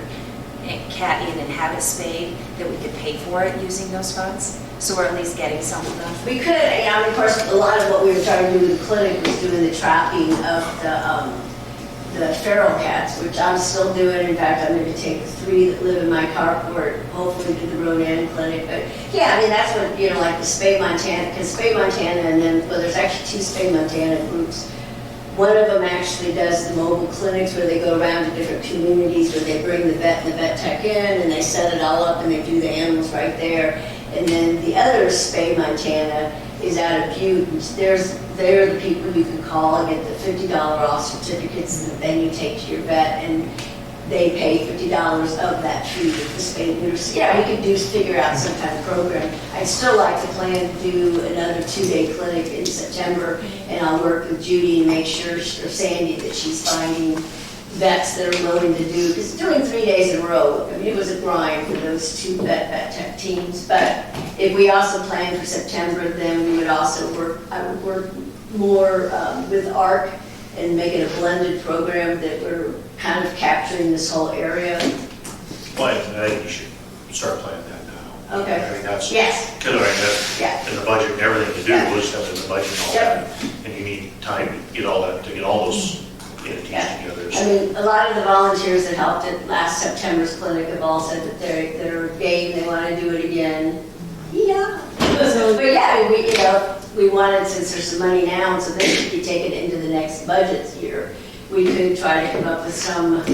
cat in and have it spayed, that we could pay for it using those funds? So we're at least getting some of them. We could, of course, a lot of what we were trying to do in the clinic was doing the trapping of the feral cats, which I'm still doing. In fact, I'm going to take 3 that live in my carport, hopefully to the Ronan clinic. But yeah, that's what, like the Spay Montana, because Spay Montana, and then, there's actually 2 Spay Montana groups. One of them actually does the mobile clinics where they go around to different communities where they bring the vet and the vet tech in and they set it all up and they do the animals right there. And then the other Spay Montana is out of Butte. They're the people you can call and get the $50 off certificates, and then you take to your vet and they pay $50 of that fee with the spay neuter. So yeah, we could figure out some kind of program. I'd still like to plan to do another 2-day clinic in September, and I'll work with Judy and make sure, or Sandy, that she's finding vets that are willing to do, because doing 3 days in a row, it was a grind for those 2 vet tech teams. But if we also plan for September, then we would also I would work more with ARC and make it a blended program that we're kind of capturing this whole area. Well, I think you should start planning that now. Okay. That's, yes. Because that's in the budget and everything to do, we'll just have it in the budget and all that. And you need time to get all that, to get all those entities together. So. A lot of the volunteers that helped at last September's clinic have all said that they're game, they want to do it again. Yeah. But yeah, we wanted, since there's some money now, and so this should be taken into the next budget year, we could try to come up with some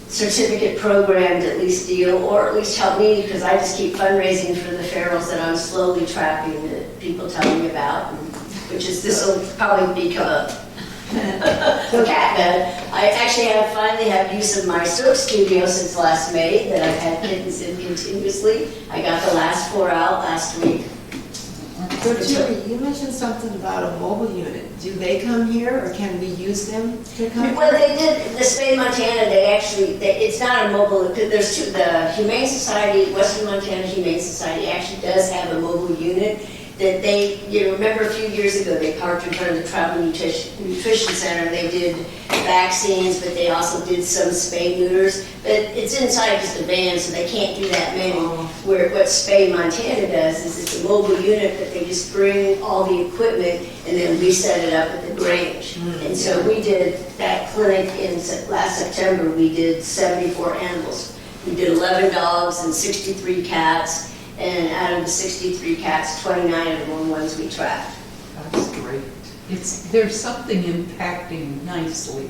certificate program to at least deal, or at least help me, because I just keep fundraising for the ferals that I'm slowly trapping that people tell me about, which is, this will probably become a cat bed. I actually finally have use of my soap studio since last May, that I've had kittens in continuously. I got the last 4 out last week. So Julie, you mentioned something about a mobile unit. Do they come here, or can we use them to come? Well, they did, the Spay Montana, it's not a mobile, there's 2, the Humane Society, Western Montana Humane Society actually does have a mobile unit. that they, remember a few years ago, they parked in front of the Travel Nutrition Center, they did vaccines, but they also did some spay neuters, but it's inside just a van, so they can't do that many. Where what Spay Montana does is it's a mobile unit that they just bring all the equipment and then we set it up at the Grange. And so we did that clinic last September, we did 74 animals. We did 11 dogs and 63 cats, and out of the 63 cats, 29 of them were ones we tracked. That's great. There's something impacting nicely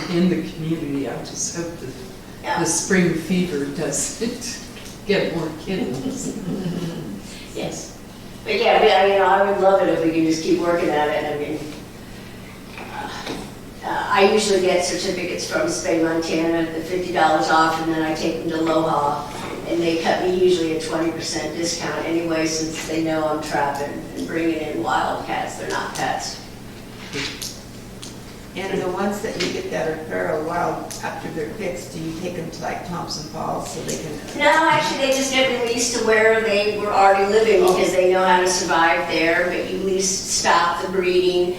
in the community. I just hope that the spring fever doesn't get more kittens. Yes. But yeah, I would love it if we could just keep working at it. I mean, I usually get certificates from Spay Montana, the $50 off, and then I take them to Aloha, and they cut me usually a 20% discount anyway, since they know I'm trapping and bringing in wild cats. They're not pets. And the ones that you get that are feral wild, after they're fixed, do you take them to like Thompson Falls so they can? No, actually, they just get released to where they were already living because they know how to survive there, but you at least stop the breeding.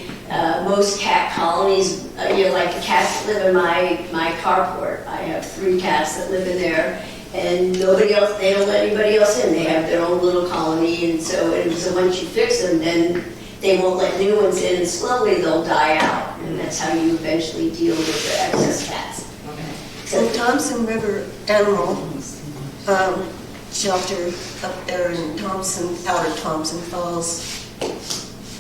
Most cat colonies, like the cats that live in my carport. I have 3 cats that live in there, and nobody else, they don't let anybody else in. They have their own little colony, and so once you fix them, then they won't let new ones in, and slowly they'll die out. And that's how you eventually deal with the excess cats. So Thompson River Animal Shelter up there in outer Thompson Falls,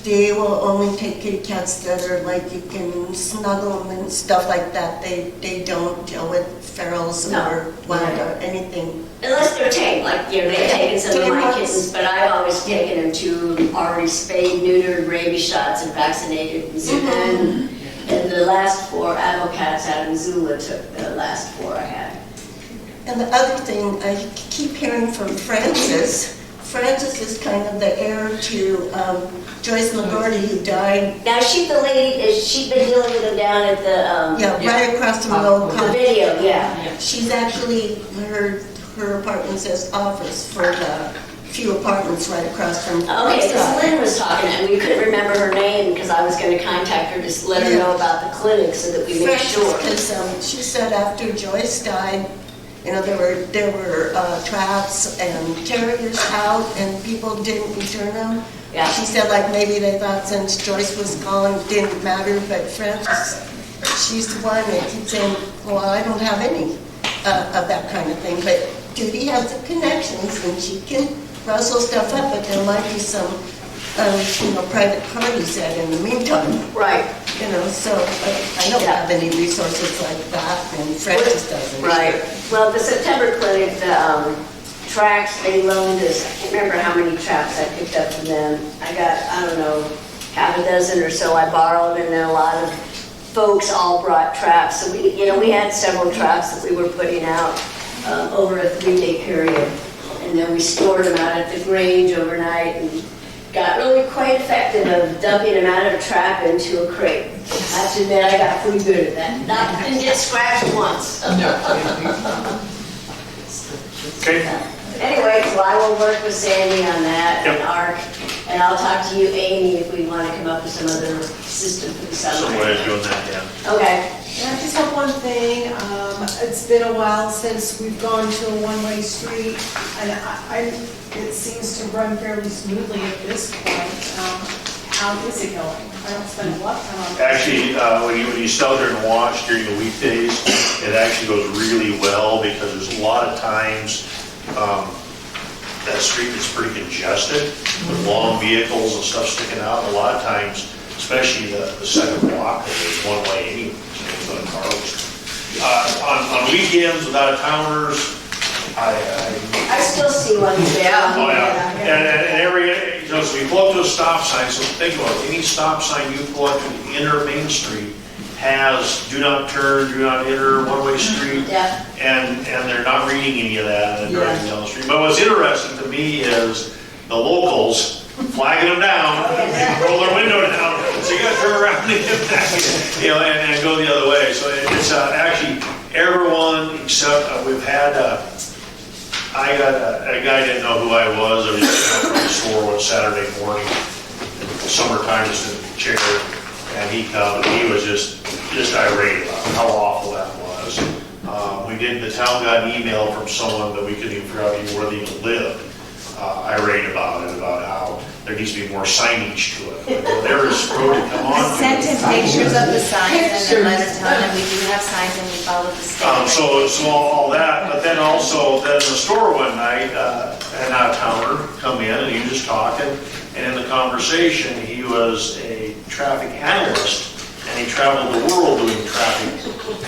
they will only take kitty cats that are like you can snuggle them and stuff like that. They don't deal with ferals or wild or anything. Unless they're tame, like, they've taken some of my kittens, but I've always taken them to already spayed, neutered, rabies shots, and vaccinated. And the last 4 adult cats out of Missoula took the last 4 I had. And the other thing I keep hearing from Francis is kind of the heir to Joyce McGordy, who died. Now, she's the lady, she's been dealing with them down at the... right across from the old the video, She's actually, her apartment says office for the few apartments right across from... Okay, because Lynn was talking, and we couldn't remember her name, because I was going to contact her to let her know about the clinic so that we make sure. Because she said after Joyce died, there were traps and terriers out, and people didn't return them. Yeah. She said like maybe they thought since Joyce was gone it didn't matter, but Frances, she's the one that keeps saying, well, I don't have any of that kind of thing, but Judy has the connections and she can rustle stuff up, but there might be some private parties that in the meantime. Right. So I don't have any resources like that, and Francis doesn't. Right. Well, the September clinic, the tracks, they loaned us, I can't remember how many traps I picked up from them. I got, I don't know, half a dozen or so I borrowed, and then a lot of folks all brought traps. So we had several traps that we were putting out over a 3-day period. And then we stored them out at the Grange overnight and got really quite effective of dumping them out of a trap into a crate. I have to admit, I got pretty good at that. Didn't get scratched once. Okay. Anyway, so I will work with Sandy on that and Art, and I'll talk to you, Amy, if we want to come up with some other system for the summer. Some way of doing that, yeah. Okay. And I just have one thing, it's been a while since we've gone to a one-way street, and it seems to run fairly smoothly at this point. How is it going? I don't spend a lot of time on it. Actually, when you stay out there and watch during the weekdays, it actually goes really well because there's a lot of times that street is pretty congested with long vehicles and stuff sticking out. A lot of times, especially the second block, there's one way anyway. So the cars. On weekends with out-of-towners, I still see one there. Oh, yeah. And every, so you pull up to a stop sign, so think about it, any stop sign you pull up to the inner Main Street has do not turn, do not enter, one-way street. Yeah. And they're not reading any of that and they're driving down the street. But what's interesting to me is the locals flagging them down, roll their window down, so you gotta turn around and get back, and go the other way. So it's actually everyone except we've had I got, a guy didn't know who I was. I was just out from the store one Saturday morning, summertime, just in the chair, and he come, and he was just irate about how awful that was. The town got an email from someone that we couldn't even figure out even where they even lived, irate about it, about how there needs to be more signage to it. Well, there's road to come on. I sent him pictures of the signs and then let him tell him we do have signs and we follow the state. So all that, but then also, then the store one night, an out-of-towner come in and he was just talking, and in the conversation, he was a traffic analyst, and he traveled the world doing traffic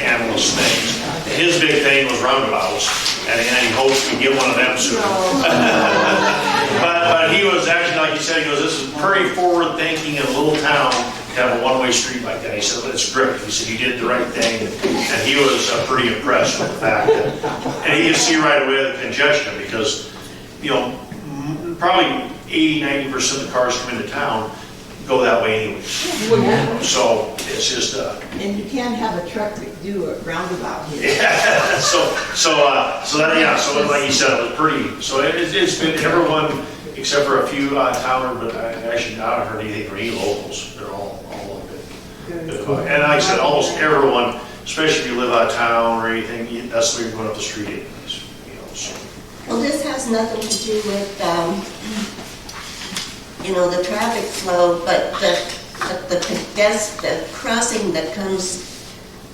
analyst things. And his big thing was roundabouts, and he hopes we get one of them soon. But he was actually, like he said, he goes, this is pretty forward-thinking in a little town to have a one-way street like that. He said, it's great. He said, you did the right thing. And he was pretty impressed with the fact that, and he could see right away the congestion because, probably 80-90% of the cars come into town go that way anyway. So it's just, And you can't have a truck do a roundabout here. yeah, so like you said, it was pretty, so it's been everyone, except for a few out-of-towners, but I actually not heard anything from any locals. They're all good. And like I said, almost everyone, especially if you live out of town or anything, that's where you're going up the street anyways, so. Well, this has nothing to do with, the traffic flow, but the crossing that comes,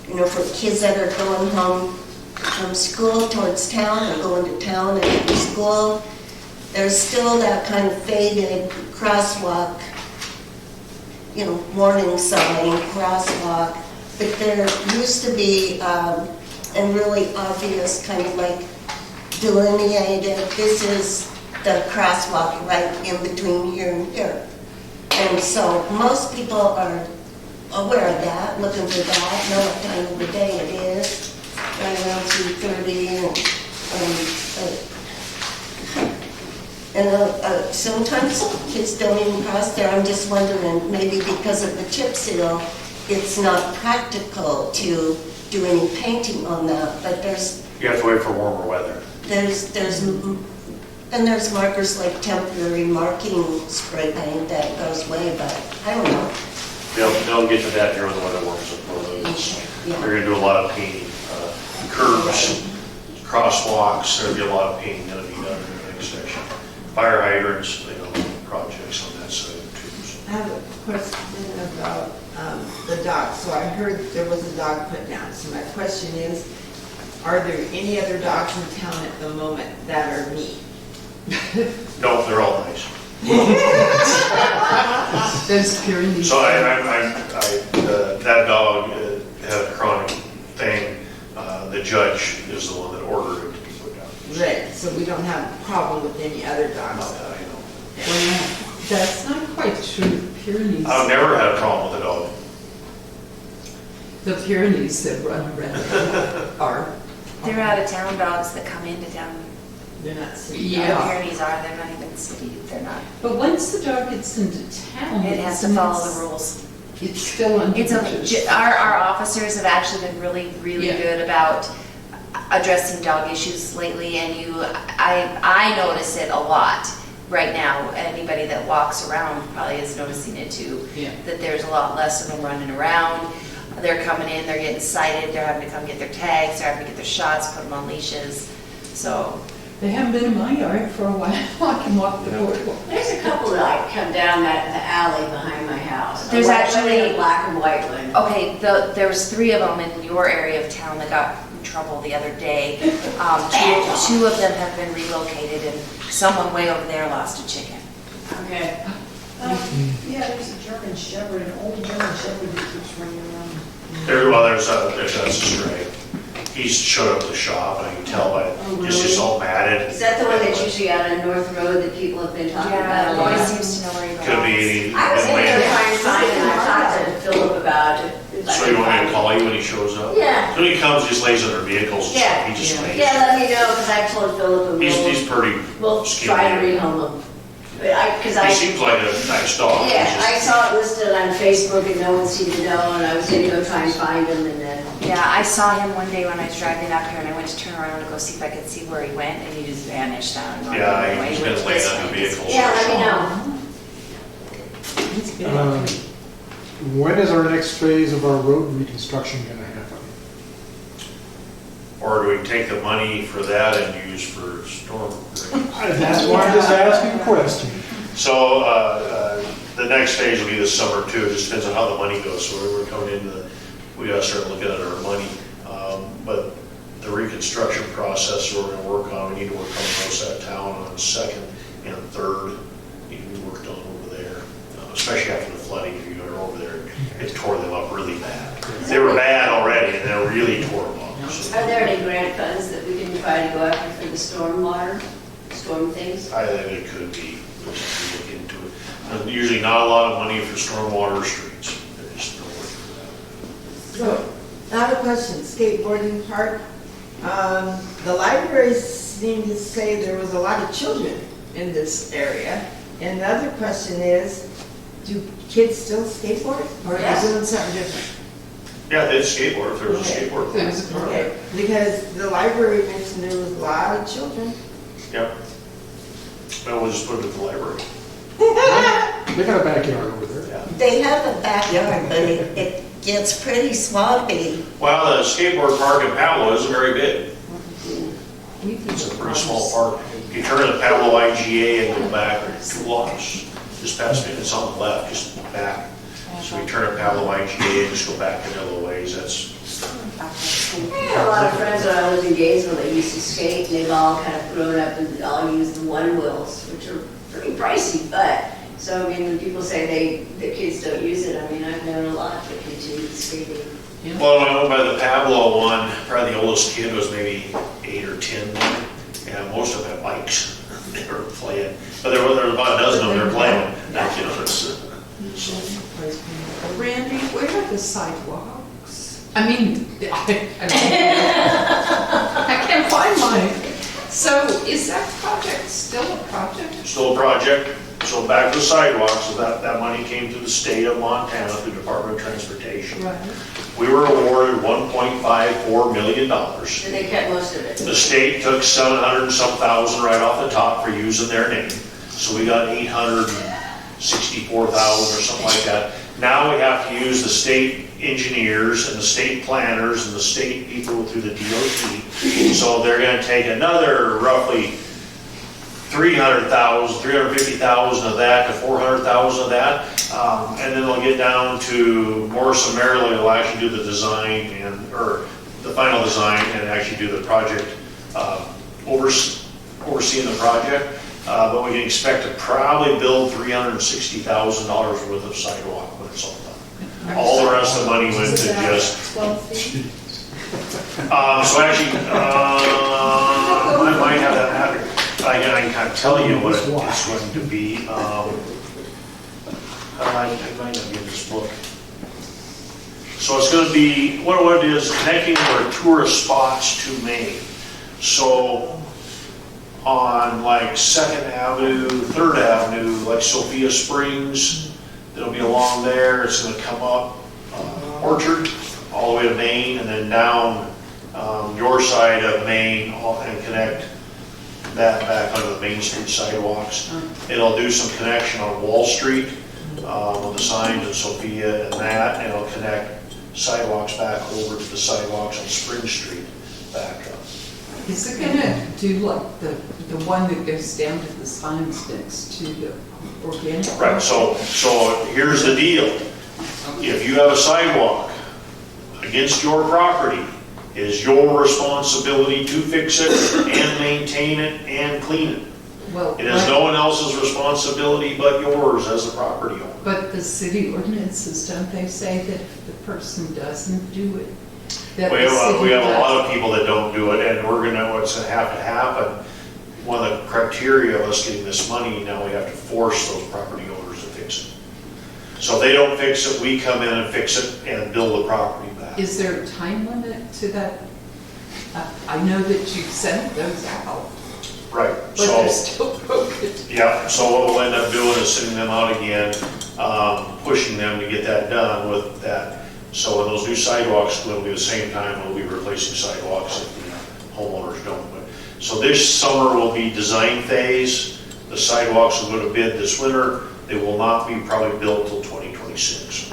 for kids that are going home from school towards town or going to town and to school, there's still that kind of faded crosswalk, warning sign, crosswalk, but there used to be a really obvious kind of like delineated, this is the crosswalk right in between here and here. And so most people are aware of that, looking for that, know what time of the day it is, right around 2:30 and sometimes kids don't even cross there. I'm just wondering, maybe because of the chip seal, it's not practical to do any painting on that, but You have to wait for warmer weather. Then there's markers like temporary marking spray paint that goes away, but I don't know. They'll get to that here when the weather warms up. They're going to do a lot of painting, curbs, crosswalks. There'll be a lot of painting going to be done in the next section. Fire hydrants, projects on that side too. So. I have a question about the dog. So I heard there was a dog put down. So my question is, are there any other dogs in town at the moment that are mean? No, they're all nice. There's Pyrenees. So that dog had a chronic thing. The judge is the one that ordered it to be put down. Right, so we don't have a problem with any other dogs. Not that I know. Well, that's not quite true. Pyrenees. I've never had a problem with a dog. The Pyrenees that run around are. They're out-of-town dogs that come into town. They're not city. Yeah. The Pyrenees they're not even city, they're not. But once the dog gets into town, It has to follow the rules. It's still under. Our officers have actually been really Yeah. good about addressing dog issues lately, and I notice it a lot right now. Anybody that walks around probably is noticing it too. Yeah. That there's a lot less of them running around. They're coming in, they're getting cited, they're having to come get their tags, they're having to get their shots, put them on leashes. So They haven't been in my yard for a while. I can walk the boardwalk. There's a couple that come down the alley behind my house. There's actually a black and white one. Okay, there was 3 of them in your area of town that got in trouble the other day. Two of them have been relocated, and someone way over there lost a chicken. Okay. Yeah, there's a German Shepherd, an old German Shepherd that keeps running around. There's a stray. He's showed up at the shop, and I can tell by it's just all matted. Is that the one that's usually out on North Road that people have been talking about? Yeah, Roy seems to know where he belongs. Could be. I was going to try and find it, and I talked to Philip about it. So you want me to call you when he shows up? Yeah. When he comes, he just lays under vehicles and stuff. He just lays. Yeah, let me know, because I told Philip and He's pretty we'll skinny. try to rehome him. But because He seems like a nice dog. yeah, He's I just- saw it listed on Facebook and no one seemed to know, and I was gonna go try and find him, and then, Yeah, I saw him one day when I was driving up here, and I went to turn around to go see if I could see where he went, and he just vanished down. Yeah, he's been laying under vehicles. yeah, let me know. It's big. When is our next phase of our road reconstruction gonna happen? Or do we take the money for that and use for storm? That's why I'm just asking a question. So, the next phase will be this summer too, it just depends on how the money goes, so we're coming into, we gotta start looking at our money. But the reconstruction process we're gonna work on, we need to work on most of that town on 2nd and 3rd, need to be worked on over there, especially after the flooding, if you go over there, it tore them up really bad. They were bad already, and they really tore them up. So Are there any grant funds that we can try to go after for the storm things? I think it could be, we should look into it. There's usually not a lot of money for stormwater streets. There is no way for that. So, I have a question, skateboarding park. The library seemed to say there was a lot of children in this area. And the other question is, do kids still skateboard? Or are Yes. they doing something different? Yeah, they'd skateboard if there was a Okay. skateboard. There was a park. Okay, because the library mentioned there was a lot of children. Yep. Well, we'll just put it at the library. They got a backyard over there. Yeah. They have a backyard, but it gets pretty swampy. Well, the skateboard park in Pablo isn't very big. We could It's a go pretty on small this. park. You turn to Pablo IGA and go back 2 blocks, just past me, it's on the left, just back. So we turn to Pablo IGA and just go back a little ways, that's, I had a lot of friends when I lived in Gainesville that used to skate, and they've all kind of grown up and all use the one wheels, which are pretty pricey, but, so, I mean, when people say the kids don't use it, I mean, I've known a lot that continue skating. well, I know by the Pablo one, probably the oldest kid was maybe 8 or 10 then. And most of them had bikes, they were playing, but there were about a dozen of them, they were playing. You know, it's, so. Randy, where are the sidewalks? I mean, I can't find mine. So is that project still a project? Still a project, so back to the sidewalks, so that money came to the state of Montana through Department of Transportation. Right. We were awarded $1.54 million. And they kept most of it. The state took 700 and some thousand right off the top for using their name. So we got 864,000 or something like that. Now we have to use the state engineers and the state planners and the state people through the DOT. So they're gonna take another roughly 350,000 of that to 400,000 of that. And then they'll get down to more summarily, they'll actually do the design or the final design and actually do the project, overseeing the project. But we can expect to probably build $360,000 worth of sidewalk when it's all done. All the rest of the money went to just, 12 feet? so actually, I might have that happen. I can kind of tell you what it's going to be. I might not be in this book. So it's going to be, what it is, connecting our tourist spots to Maine. So on like 2nd Avenue, 3rd Avenue, like Sophia Springs, it'll be along there. It's going to come up Orchard all the way to Maine and then down your side of Maine and connect that back onto the Main Street sidewalks. It'll do some connection on Wall Street on the signs in Sophia and that, and it'll connect sidewalks back over to the sidewalks on Spring Street back up. Is it gonna do like the one that goes down to the signs next to the organic? Right, so here's the deal. If you have a sidewalk against your property, it is your responsibility to fix it and maintain it and clean it. Well, It is no one else's responsibility but yours as the property owner. but the city ordinances, don't they say that if the person doesn't do it, that We the have city a lot does? of people that don't do it, and we're gonna, what's gonna have to happen, one of the criteria of us getting this money, now we have to force those property owners to fix it. So if they don't fix it, we come in and fix it and build the property back. Is there a time limit to that? I know that you sent those out. Right, but they're so, still broken. yeah, so what we'll end up doing is sending them out again, pushing them to get that done with that. So when those new sidewalks, will be the same time we'll be replacing sidewalks if the homeowners don't. So this summer will be design phase. The sidewalks will go to bid this winter. They will not be probably built till 2026.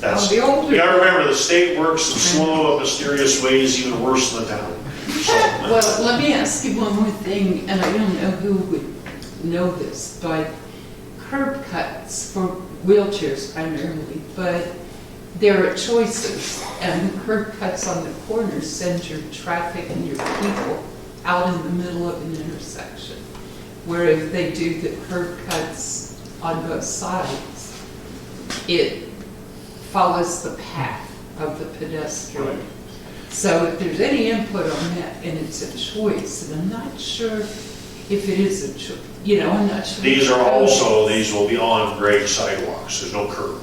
That's, you I'll be older. gotta remember, the state works in slow, mysterious ways, even worse than the town. So, Well, let me ask you one more thing, and I don't know who would know this, but curb cuts for wheelchairs primarily, but there are choices, and curb cuts on the corners send your traffic and your people out in the middle of an intersection. Where if they do the curb cuts on both sides, it follows the path of the pedestrian. So if there's any input on that, and it's a choice, and I'm not sure if it is a choice, I'm not sure. these will be on-grade sidewalks. There's no curb.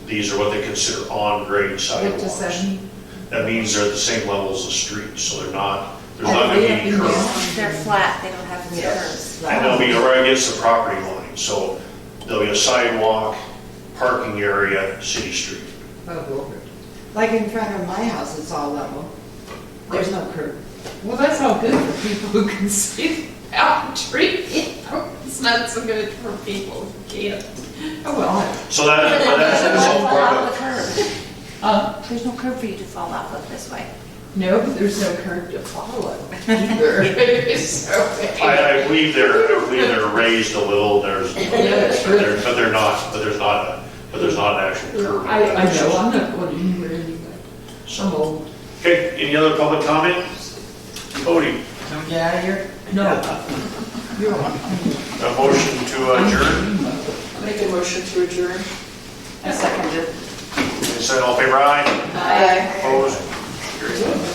These are what they consider on-grade sidewalks. What does that mean? That means they're at the same level as the street, so there's not Are gonna they be up any and curb. down? They're flat, they don't have any curves. And they'll be right against the property line, so there'll be a sidewalk, parking area, city street. Oh, Lord. Like in front of my house, it's all level. There's no curb. Well, that's all good for people who can see the boundary. It's not so good for people who can't. Oh, well. So that's all part of it. There's no curb for you to fall off of this way. No, but there's no curb to follow either. So, I believe they're raised a little, there's not an actual curb. I know, I'm not going anywhere anyway. I'm old. Okay, any other public comment? Cody, Don't get out of here? No. You're on. a motion to adjourn? Make a motion to adjourn. I seconded. Say all in favor, aye? Aye. Opposed? Carried.